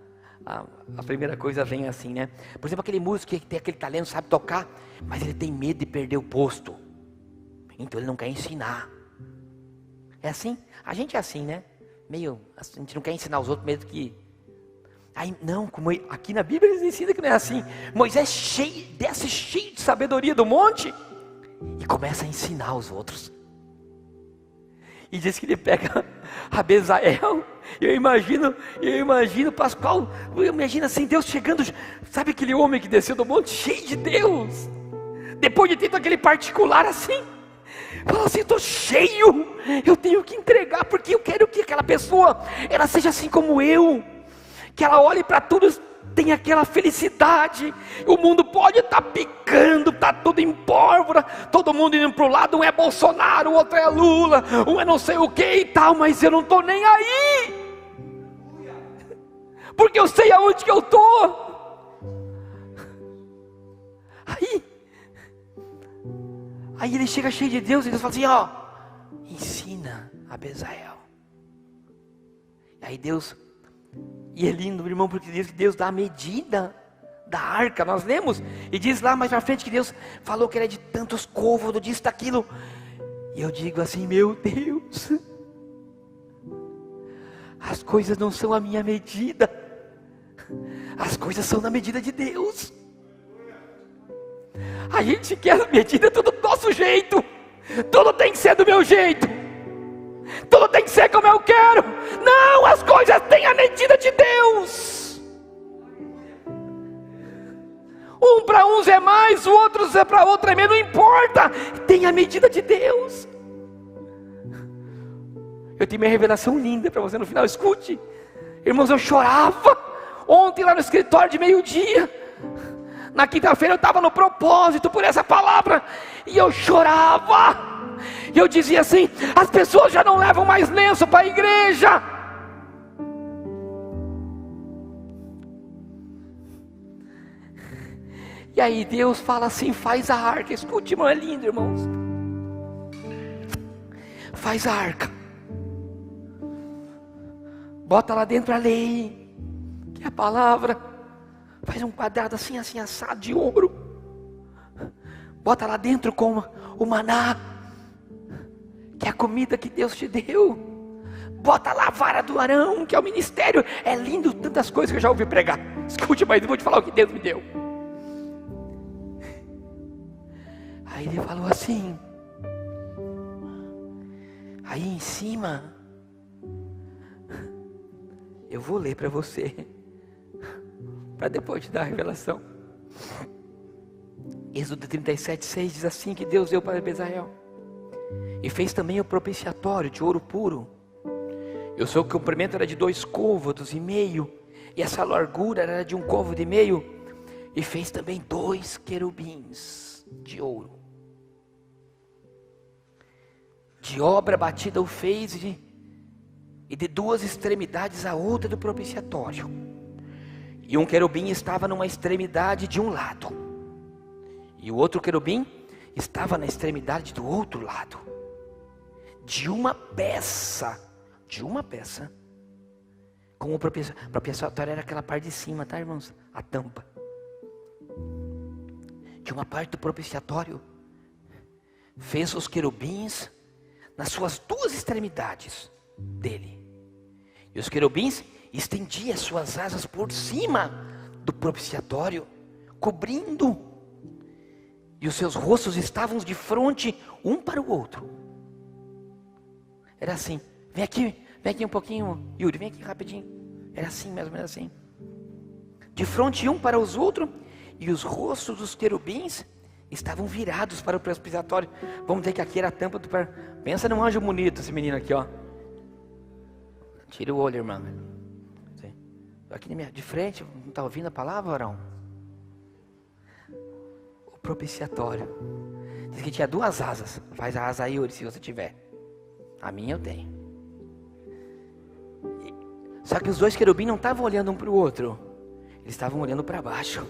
primeira coisa vem assim, né? Por exemplo, aquele músico que tem aquele talento, sabe tocar, mas ele tem medo de perder o posto. Então ele não quer ensinar. É assim? A gente é assim, né? A gente não quer ensinar os outros, mesmo que... Aí, não, como aqui na Bíblia eles ensinam que não é assim. Moisés desce cheio de sabedoria do monte e começa a ensinar os outros. E diz que ele pega Abesael. Eu imagino Pascoal, eu imagino assim, Deus chegando, sabe aquele homem que desceu do monte cheio de Deus, depois de ter aquele particular assim, fala assim, estou cheio, eu tenho que entregar, porque eu quero que aquela pessoa, ela seja assim como eu, que ela olhe para tudo, tem aquela felicidade. O mundo pode estar picando, está tudo em pólvora, todo mundo indo para o lado, um é Bolsonaro, o outro é Lula, um é não sei o que e tal, mas eu não estou nem aí, porque eu sei aonde que eu estou. Aí ele chega cheio de Deus e Deus fala assim, ó, ensina Abesael. Aí Deus... E é lindo, meu irmão, porque diz que Deus dá a medida da arca. Nós lemos, e diz lá mais pra frente que Deus falou que era de tantos côvados, disso, daquilo. E eu digo assim, meu Deus, as coisas não são a minha medida, as coisas são na medida de Deus. A gente quer a medida tudo do nosso jeito, tudo tem que ser do meu jeito, tudo tem que ser como eu quero. Não, as coisas têm a medida de Deus. Um para uns é mais, o outro é para outro é menos, não importa, tem a medida de Deus. Eu tenho minha revelação linda para você no final, escute. Irmãos, eu chorava ontem lá no escritório de meio-dia. Na quinta-feira eu estava no propósito por essa palavra, e eu chorava. E eu dizia assim, as pessoas já não levam mais lenço para a igreja. E aí Deus fala assim, faz a arca. Escute, irmão, é lindo, irmãos. Faz a arca, bota lá dentro a lei, que é a palavra. Faz um quadrado assim, assado de ouro, bota lá dentro com o maná, que é a comida que Deus te deu. Bota lá a vara do Arão, que é o ministério. É lindo, tantas coisas que eu já ouvi pregar. Escute, mas eu vou te falar o que Deus me deu. Aí ele falou assim, aí em cima, eu vou ler para você, para depois te dar a revelação. Êxodo 37:6 diz assim, que Deus deu para Abesael. E fez também o propiciatório de ouro puro. E o seu comprimento era de 2,5 côvados, e essa largura era de 1 côvado e meio, e fez também 2 querubins de ouro. De obra batida o fez, e de 2 extremidades a outra do propiciatório. E um querubim estava numa extremidade de um lado, e o outro querubim estava na extremidade do outro lado. De uma peça, como o propiciatório era aquela parte de cima, tá, irmãos? A tampa. De uma parte do propiciatório, fez os querubins nas suas 2 extremidades dele. E os querubins estendiam suas asas por cima do propiciatório, cobrindo. E os seus rostos estavam de frente um para o outro. Era assim. Vem aqui um pouquinho, Yuri, vem aqui rapidinho. Era assim, mais ou menos assim. De frente um para os outros, e os rostos dos querubins estavam virados para o propiciatório. Vamos dizer que aqui era a tampa do... Pensa num anjo bonito, esse menino aqui, ó. Tira o olho, irmã. Aqui de frente, não está ouvindo a palavra, Arão? O propiciatório. Diz que tinha 2 asas. Faz a asa aí, Yuri, se você tiver. A minha eu tenho. Só que os 2 querubins não estavam olhando um para o outro. Eles estavam olhando para baixo,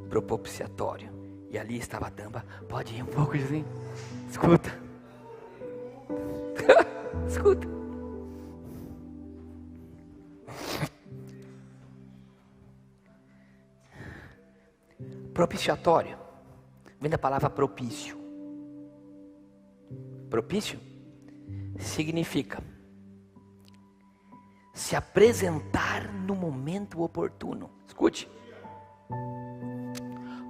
para o propiciatório. E ali estava a tampa. Pode ir um pouco, Josinho? Escuta. Escuta. Propiciatório vem da palavra propício. Propício significa se apresentar no momento oportuno. Escute.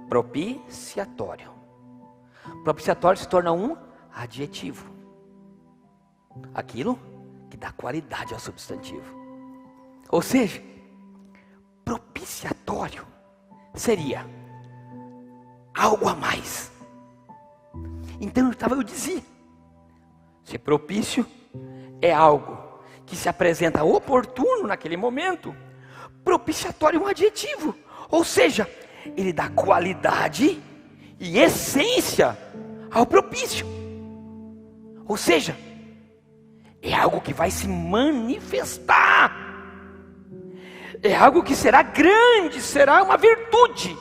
Propiciatório. Propiciatório se torna um adjetivo. Aquilo que dá qualidade ao substantivo. Ou seja, propiciatório seria algo a mais. Então eu dizia, se propício é algo que se apresenta oportuno naquele momento, propiciatório é um adjetivo. Ou seja, ele dá qualidade e essência ao propício. Ou seja, é algo que vai se manifestar. É algo que será grande, será uma virtude.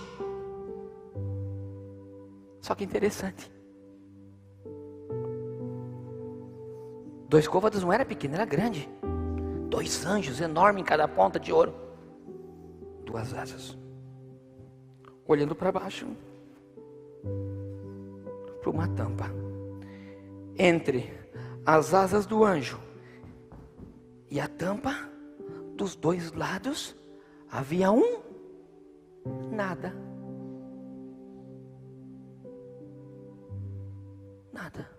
Só que interessante. 2 côvados não era pequeno, era grande. 2 anjos enormes em cada ponta de ouro. 2 asas. Olhando para baixo. Para uma tampa. Entre as asas do anjo e a tampa, dos 2 lados, havia nada. Nada.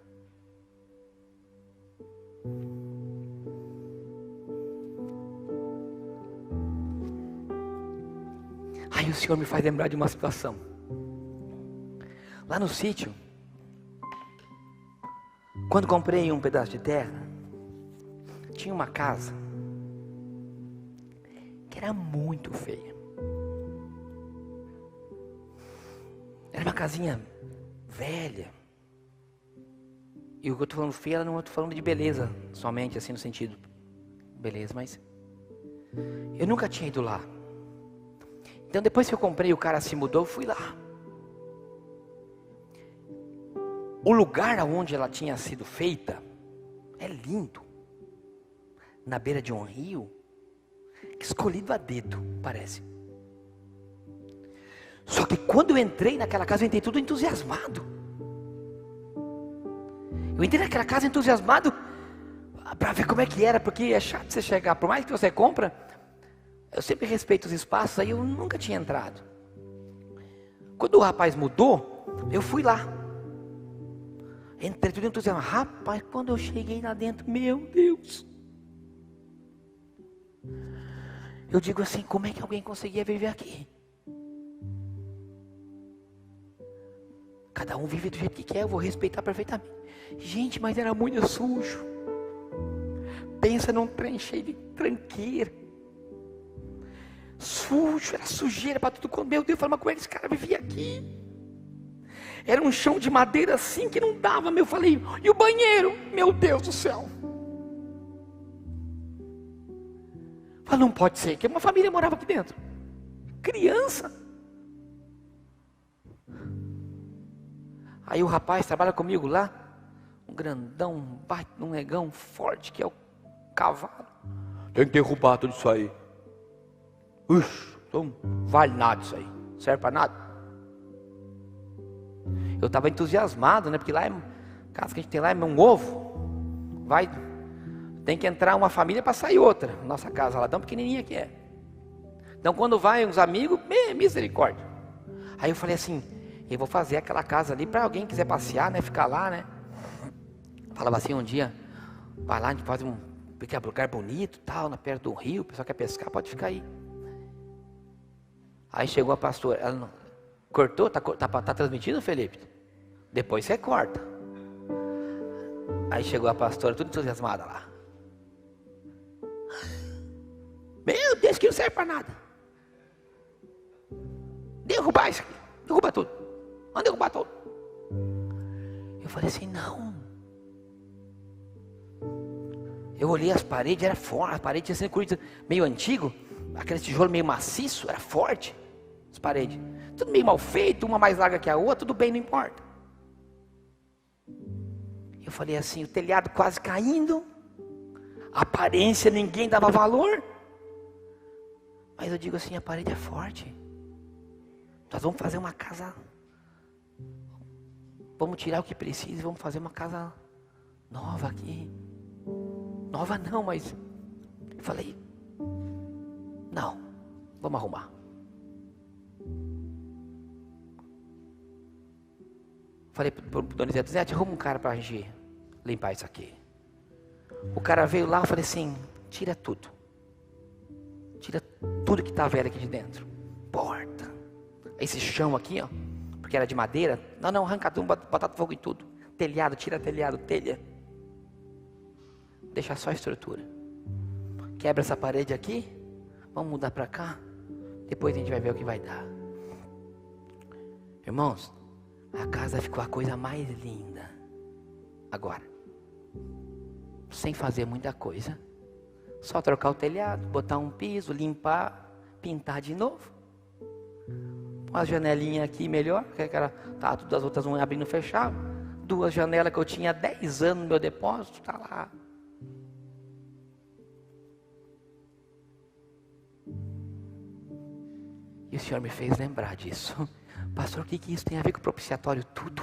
Aí o Senhor me faz lembrar de uma situação. Lá no sítio, quando comprei um pedaço de terra, tinha uma casa que era muito feia. Era uma casinha velha. E o que eu estou falando feia, não estou falando de beleza somente, assim no sentido beleza, mas eu nunca tinha ido lá. Então depois que eu comprei, o cara se mudou, eu fui lá. O lugar onde ela tinha sido feita é lindo. Na beira de um rio, escolhido a dedo, parece. Só que quando eu entrei naquela casa, eu entrei tudo entusiasmado. Eu entrei naquela casa entusiasmado para ver como é que era, porque é chato você chegar, por mais que você compra, eu sempre respeito os espaços, aí eu nunca tinha entrado. Quando o rapaz mudou, eu fui lá. Entrei tudo entusiasmado. Rapaz, quando eu cheguei lá dentro, meu Deus. Eu digo assim, como é que alguém conseguia viver aqui? Cada um vive do jeito que quer, eu vou respeitar perfeitamente. Gente, mas era muito sujo. Pensa num trem cheio de tranqueira. sujo, era sujeira para tudo quanto. Meu Deus, eu falei, mas como é que esse cara vivia aqui? Era um chão de madeira assim que não dava. Eu falei, e o banheiro? Meu Deus do céu. Eu falei, não pode ser, que uma família morava aqui dentro. Criança. Aí o rapaz trabalha comigo lá, um grandão, um negão forte, que é o cavalo. Tem que derrubar tudo isso aí. Ux, não vale nada isso aí, não serve para nada. Eu estava entusiasmado, né? Porque lá, a casa que a gente tem lá é um ovo. Tem que entrar uma família para sair outra. Nossa casa lá, tão pequenininha que é. Então quando vai uns amigos, misericórdia. Aí eu falei assim, eu vou fazer aquela casa ali para alguém quiser passear, né? Ficar lá, né? Falava assim um dia, vai lá, a gente faz um lugar bonito, tal, perto do rio, o pessoal quer pescar, pode ficar aí. Aí chegou a pastora, ela não, cortou, tá transmitindo, Felipe? Depois você corta. Aí chegou a pastora, tudo entusiasmada lá. Meu Deus, que não serve para nada. Derrubar isso aqui, derruba tudo. Vamos derrubar tudo. Eu falei assim, não. Eu olhei as paredes, era forte, as paredes tinham sido meio antigo, aquele tijolo meio maciço, era forte, as paredes. Tudo meio mal feito, uma mais larga que a outra, tudo bem, não importa. Eu falei assim, o telhado quase caindo, a aparência ninguém dava valor. Mas eu digo assim, a parede é forte. Nós vamos fazer uma casa, vamos tirar o que precisa, vamos fazer uma casa nova aqui. Nova não, mas eu falei, não, vamos arrumar. Falei pro Donizete, arruma um cara para a gente limpar isso aqui. O cara veio lá, eu falei assim, tira tudo que tá velho aqui de dentro. Porta, esse chão aqui, ó, porque era de madeira. Não, arranca tudo, bota fogo em tudo. Telhado, tira telhado, telha. Deixa só a estrutura. Quebra essa parede aqui. Vamos mudar para cá. Depois a gente vai ver o que vai dar. Irmãos, a casa ficou a coisa mais linda. Agora, sem fazer muita coisa. Só trocar o telhado, botar um piso, limpar, pintar de novo. Uma janelinha aqui melhor, que tá, todas as outras não abrindo e fechavam. 2 janelas que eu tinha há 10 anos no meu depósito, tá lá. E o Senhor me fez lembrar disso. Pastor, o que isso tem a ver com o propiciatório? Tudo.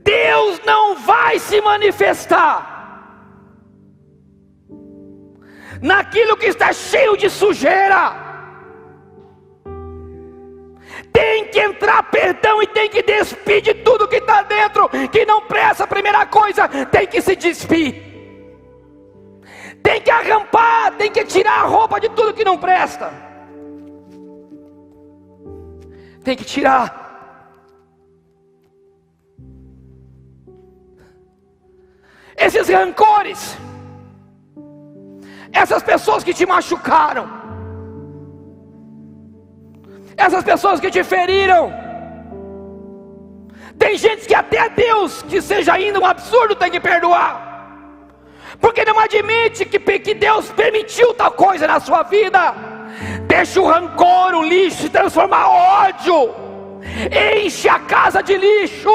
Deus não vai se manifestar naquilo que está cheio de sujeira. Tem que entrar perdão e tem que despir de tudo que está dentro, que não presta. A primeira coisa, tem que se despir. Tem que arrampar, tem que tirar a roupa de tudo que não presta. Tem que tirar. Esses rancores, essas pessoas que te machucaram, essas pessoas que te feriram. Tem gente que até Deus, que seja ainda um absurdo, tem que perdoar, porque não admite que Deus permitiu tal coisa na sua vida. Deixa o rancor, o lixo se transformar em ódio, enche a casa de lixo.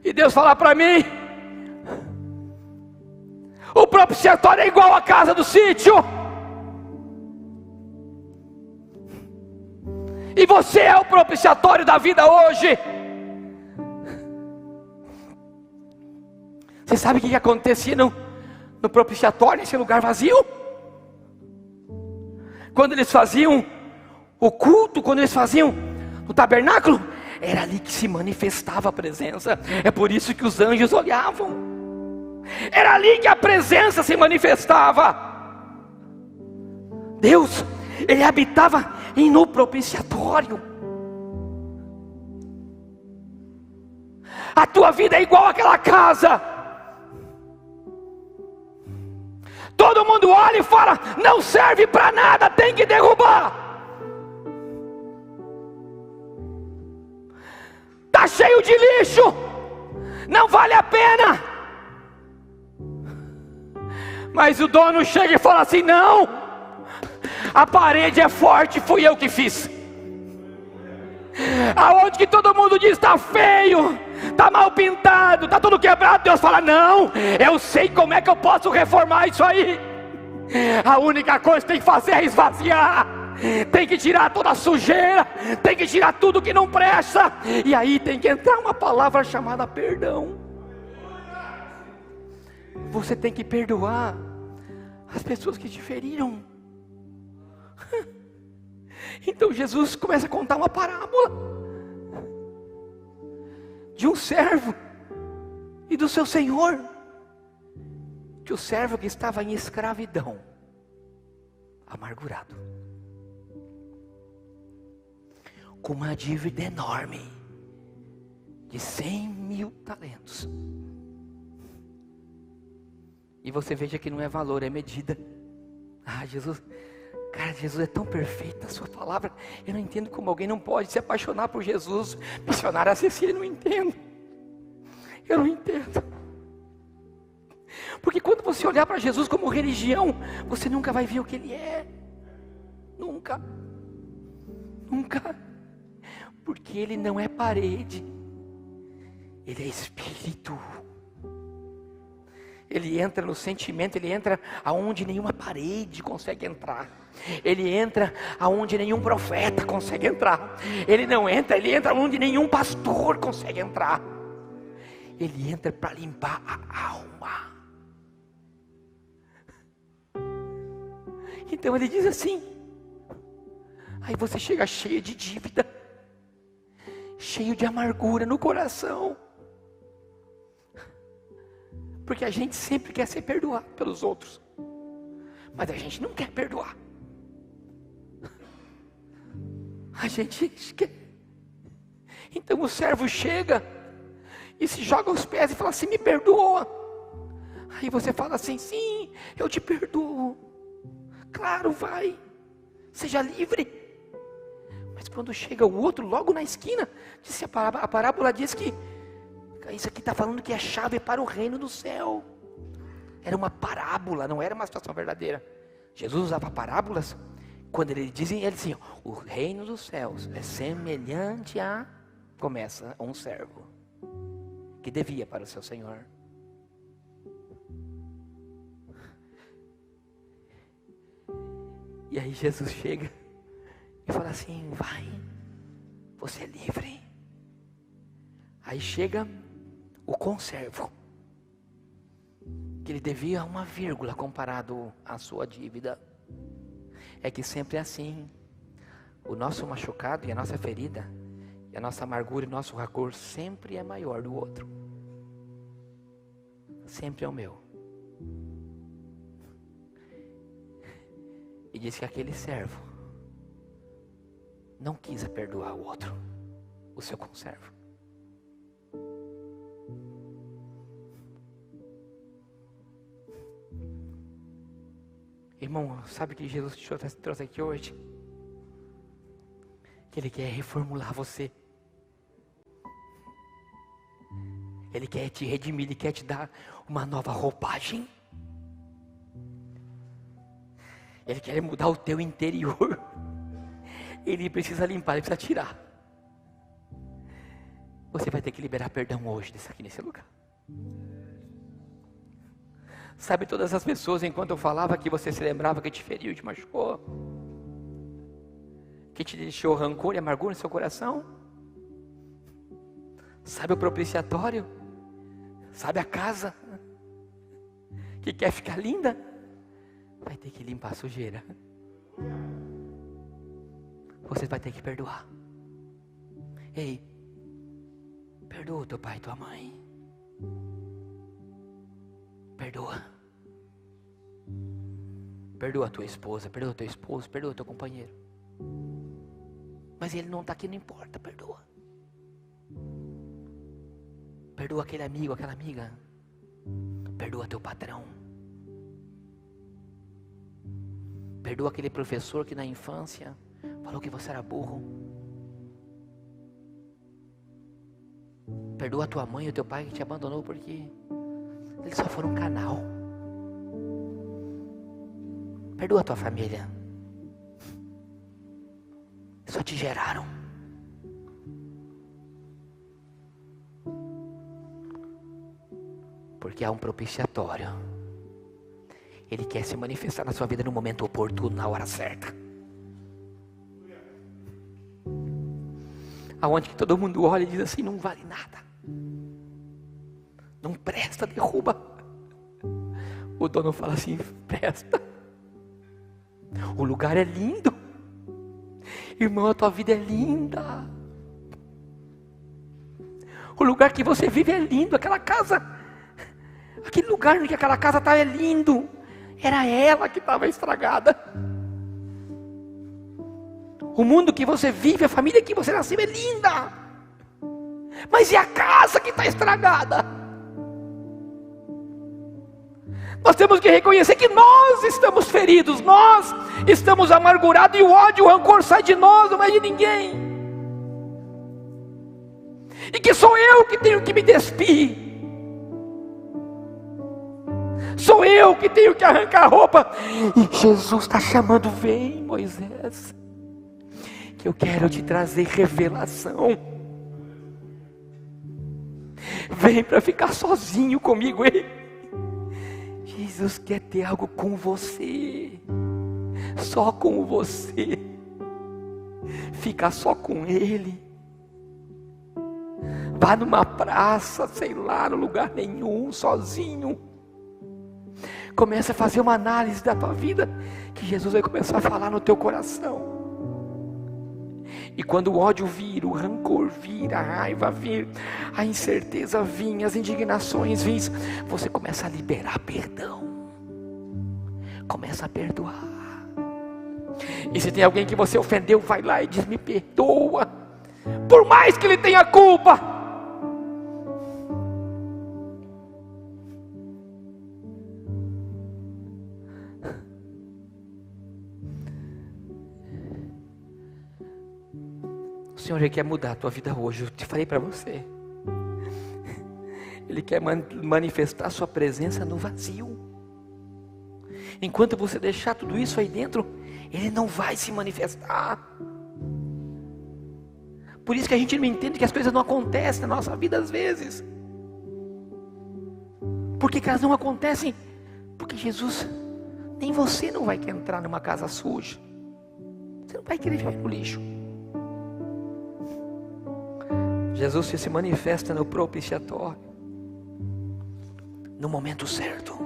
E Deus fala para mim, o propiciatório é igual a casa do sítio. E você é o propiciatório da vida hoje. Você sabe o que acontecia no propiciatório, nesse lugar vazio? Quando eles faziam o culto, quando eles faziam o tabernáculo, era ali que se manifestava a presença. É por isso que os anjos olhavam. Era ali que a presença se manifestava. Deus, Ele habitava no propiciatório. A tua vida é igual àquela casa. Todo mundo olha e fala: não serve para nada, tem que derrubar. Está cheio de lixo, não vale a pena. Mas o dono chega e fala assim: não, a parede é forte, fui eu que fiz. Aonde que todo mundo diz está feio, está mal pintado, está tudo quebrado, Deus fala: não, eu sei como é que eu posso reformar isso aí. A única coisa que tem que fazer é esvaziar, tem que tirar toda a sujeira, tem que tirar tudo que não presta, e aí tem que entrar uma palavra chamada perdão. Você tem que perdoar as pessoas que te feriram. Então Jesus começa a contar uma parábola de um servo e do seu senhor, de um servo que estava em escravidão, amargurado, com uma dívida enorme de 100.000 talentos. E você veja que não é valor, é medida. Jesus, cara, Jesus é tão perfeito a sua palavra. Eu não entendo como alguém não pode se apaixonar por Jesus. Missionária Cecília, não entendo. Eu não entendo. Porque quando você olhar para Jesus como religião, você nunca vai ver o que Ele é. Nunca. Nunca. Porque Ele não é parede. Ele é Espírito. Ele entra no sentimento, Ele entra aonde nenhuma parede consegue entrar. Ele entra aonde nenhum profeta consegue entrar. Ele não entra, Ele entra onde nenhum pastor consegue entrar. Ele entra para limpar a alma. Então Ele diz assim, aí você chega cheio de dívida, cheio de amargura no coração, porque a gente sempre quer ser perdoado pelos outros, mas a gente não quer perdoar. A gente quer. Então o servo chega e se joga aos pés e fala assim: me perdoa. Aí você fala assim: sim, eu te perdoo. Claro, vai, seja livre. Mas quando chega o outro logo na esquina, disse a parábola diz que isso aqui está falando que é chave para o reino do céu. Era uma parábola, não era uma situação verdadeira. Jesus usava parábolas quando ele dizia assim: o reino dos céus é semelhante a, começa, um servo que devia para o seu senhor. E aí Jesus chega e fala assim: vai, você é livre. Aí chega o conservo, que ele devia uma vírgula comparado à sua dívida. É que sempre é assim, o nosso machucado e a nossa ferida, e a nossa amargura e o nosso rancor sempre é maior do outro. Sempre é o meu. E diz que aquele servo não quis perdoar o outro, o seu conservo. Irmão, sabe o que Jesus te trouxe aqui hoje? Que Ele quer reformular você. Ele quer te redimir, Ele quer te dar uma nova roupagem. Ele quer mudar o teu interior. Ele precisa limpar, Ele precisa tirar. Você vai ter que liberar perdão hoje, aqui nesse lugar. Sabe, todas as pessoas, enquanto eu falava, que você se lembrava que te feriu, te machucou, que te deixou rancor e amargura no seu coração? Sabe o propiciatório? Sabe a casa que quer ficar linda? Vai ter que limpar a sujeira. Você vai ter que perdoar. Ei, perdoa teu pai e tua mãe. Perdoa. Perdoa a tua esposa, perdoa teu esposo, perdoa teu companheiro. Mas ele não está aqui, não importa, perdoa. Perdoa aquele amigo, aquela amiga. Perdoa teu patrão. Perdoa aquele professor que na infância falou que você era burro. Perdoa a tua mãe e o teu pai que te abandonou porque eles só foram um canal. Perdoa a tua família. Só te geraram. Porque há um propiciatório. Ele quer se manifestar na sua vida no momento oportuno, na hora certa. Aonde que todo mundo olha e diz assim, não vale nada. Não presta, derruba. O dono fala assim, presta. O lugar é lindo. Irmão, a tua vida é linda. O lugar que você vive é lindo. Aquela casa, aquele lugar em que aquela casa estava é lindo. Era ela que estava estragada. O mundo que você vive, a família que você nasceu é linda. Mas e a casa que está estragada? Nós temos que reconhecer que nós estamos feridos, nós estamos amargurados e o ódio, o rancor sai de nós, não é de ninguém. E que sou eu que tenho que me despir. Sou eu que tenho que arrancar a roupa. E Jesus está chamando, vem Moisés, que eu quero te trazer revelação. Vem para ficar sozinho comigo. Jesus quer ter algo com você. Só com você. Ficar só com Ele. Vá numa praça, sei lá, no lugar nenhum, sozinho. Comece a fazer uma análise da tua vida, que Jesus vai começar a falar no teu coração. E quando o ódio vir, o rancor vir, a raiva vir, a incerteza vir, as indignações vir, você começa a liberar perdão. Começa a perdoar. E se tem alguém que você ofendeu, vai lá e diz, me perdoa. Por mais que ele tenha culpa. O Senhor Ele quer mudar a tua vida hoje. Eu te falei para você. Ele quer manifestar a sua presença no vazio. Enquanto você deixar tudo isso aí dentro, Ele não vai se manifestar. Por isso que a gente não entende que as coisas não acontecem na nossa vida às vezes. Por que elas não acontecem? Porque Jesus, nem você não vai querer entrar numa casa suja. Você não vai querer viver no lixo. Jesus se manifesta no propiciatório, no momento certo,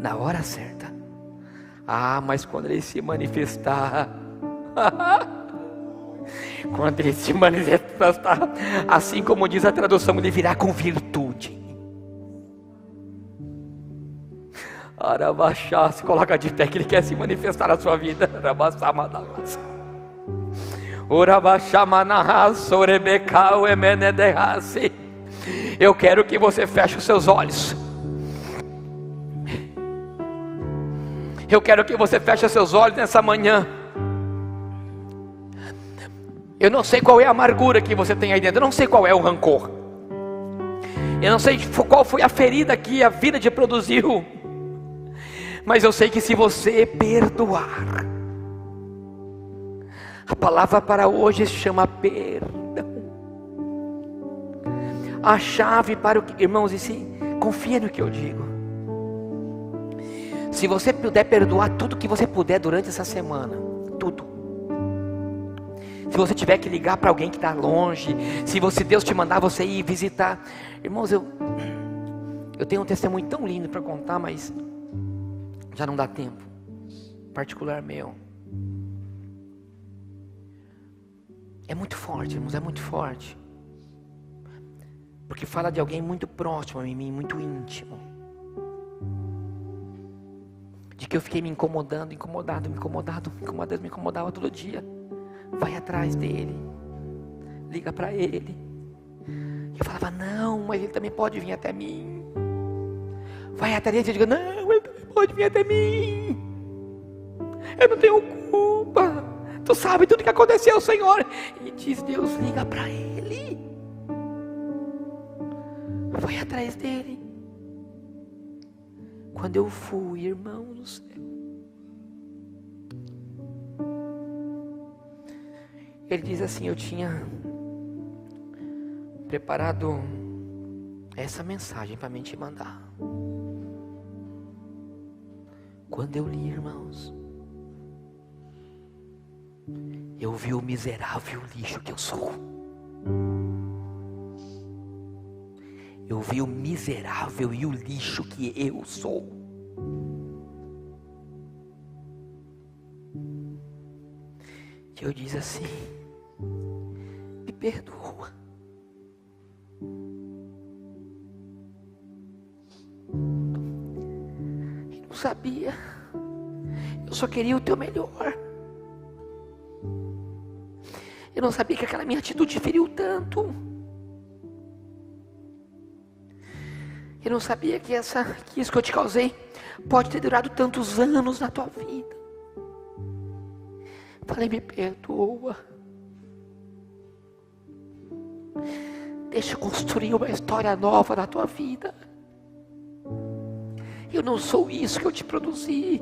na hora certa. Ah, mas quando Ele se manifestar, quando Ele se manifestar, assim como diz a tradução, Ele virá com virtude. Arabaxá, se coloca de pé que Ele quer se manifestar na sua vida. Arabaxá, madalás. Eu quero que você feche os seus olhos. Eu quero que você feche os seus olhos nessa manhã. Eu não sei qual é a amargura que você tem aí dentro. Eu não sei qual é o rancor. Eu não sei qual foi a ferida que a vida te produziu. Mas eu sei que se você perdoar, a palavra para hoje se chama perdão. A chave para o que, irmãos, e se confia no que eu digo. Se você puder perdoar tudo que você puder durante essa semana, tudo. Se você tiver que ligar para alguém que está longe, se Deus te mandar você ir visitar, irmãos, eu tenho um testemunho tão lindo para contar, mas já não dá tempo. Particular meu. É muito forte, irmãos, é muito forte. Porque fala de alguém muito próximo a mim, muito íntimo. De que eu fiquei me incomodando, me incomodava todo dia. Vai atrás dele. Liga para ele. Eu falava, não, mas ele também pode vir até mim. Vai até ele e diga, não, ele também pode vir até mim. Eu não tenho culpa. Tu sabe tudo que aconteceu, Senhor. E diz, Deus, liga para ele. Foi atrás dele. Quando eu fui, irmão do céu, ele diz assim, eu tinha preparado essa mensagem para mim te mandar. Quando eu li, irmãos, eu vi o miserável lixo que eu sou. Eu vi o miserável e o lixo que eu sou. E eu disse assim, me perdoa. Eu não sabia. Eu só queria o teu melhor. Eu não sabia que aquela minha atitude feriu tanto. Eu não sabia que isso que eu te causei pode ter durado tantos anos na tua vida. Falei, me perdoa. Deixa eu construir uma história nova na tua vida. Eu não sou isso que eu te produzi.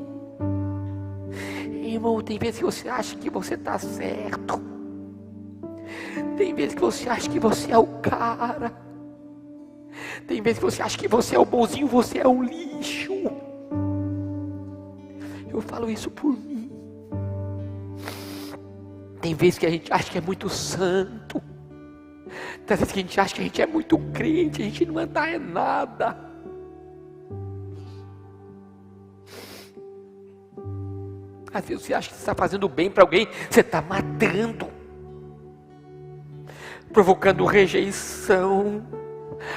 Irmão, tem vezes que você acha que você está certo. Tem vezes que você acha que você é o cara. Tem vezes que você acha que você é o bonzinho, você é um lixo. Eu falo isso por mim. Tem vezes que a gente acha que é muito santo. Tem vezes que a gente acha que a gente é muito crente, a gente não é nada. Às vezes você acha que você está fazendo bem para alguém, você está matando, provocando rejeição,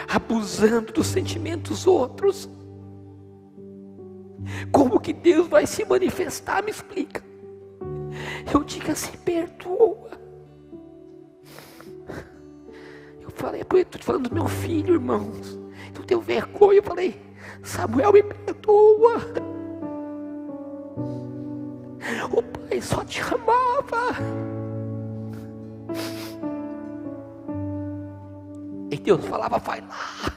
abusando dos sentimentos dos outros. Como que Deus vai se manifestar? Me explica. Eu digo assim, perdoa. Eu falei, eu estou falando do meu filho, irmãos. Eu tenho vergonha. Eu falei, Samuel, me perdoa. O pai só te amava. E Deus falava, vai lá.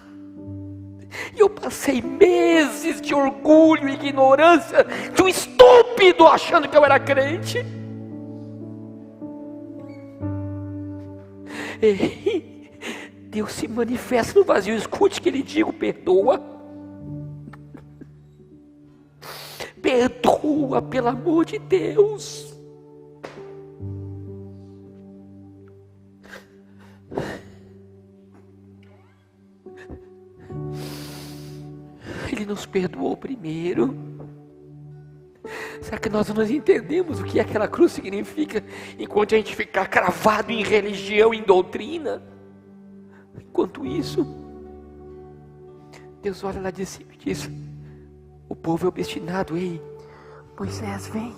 E eu passei meses de orgulho e ignorância, de um estúpido achando que eu era crente. E Deus se manifesta no vazio. Escute que ele diga, perdoa. Perdoa, pelo amor de Deus. Ele nos perdoou primeiro. Será que nós não entendemos o que aquela cruz significa enquanto a gente ficar cravado em religião, em doutrina? Enquanto isso, Deus olha lá de cima e diz, o povo é obstinado. Ei, Moisés, vem.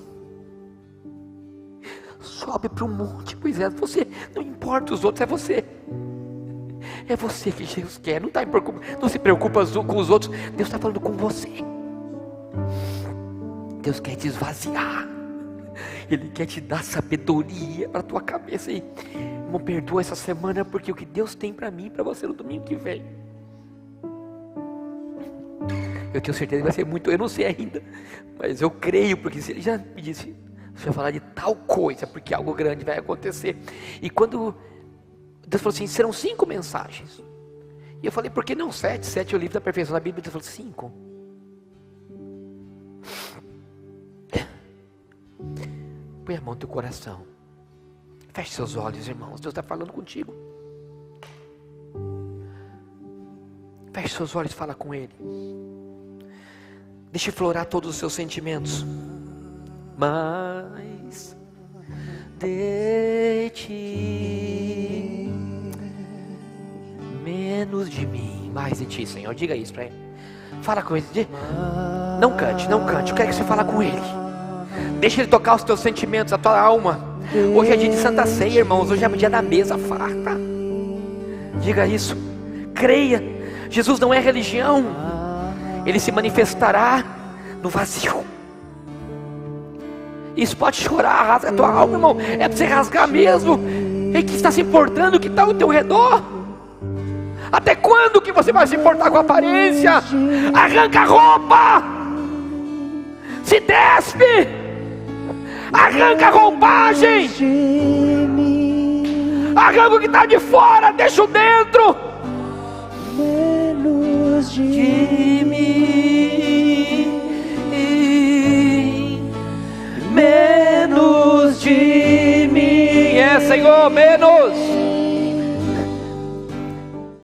Sobe para o monte, Moisés. Você, não importa os outros, é você. É você que Jesus quer. Não se preocupa com os outros. Deus está falando com você. Deus quer te esvaziar. Ele quer te dar sabedoria para a tua cabeça. E irmão, perdoa essa semana, porque o que Deus tem para mim e para você no domingo que vem, eu tenho certeza que vai ser muito. Eu não sei ainda, mas eu creio, porque se ele já me disse, você vai falar de tal coisa, porque algo grande vai acontecer. E quando Deus falou assim, serão 5 mensagens. E eu falei, por que não 7? 7 é o livro da perfeição da Bíblia. Deus falou, 5. Põe a mão no teu coração. Feche seus olhos, irmãos. Deus está falando contigo. Feche seus olhos e fala com Ele. Deixe florar todos os seus sentimentos. Mais de ti, menos de mim, mais de ti, Senhor. Diga isso para Ele. Fala com Ele. Não cante, não cante. Eu quero que você fale com Ele. Deixa Ele tocar os teus sentimentos, a tua alma. Hoje é dia de Santa Ceia, irmãos. Hoje é dia da mesa farta. Diga isso. Creia, Jesus não é religião, Ele se manifestará no vazio. Isso pode chorar, rasga a tua alma, irmão. É para você rasgar mesmo. E que está se importando o que está ao teu redor? Até quando que você vai se importar com a aparência? Arranca a roupa, se despe, arranca a roupagem, arranca o que está de fora, deixa o dentro. Menos de mim, menos de mim, Senhor, menos.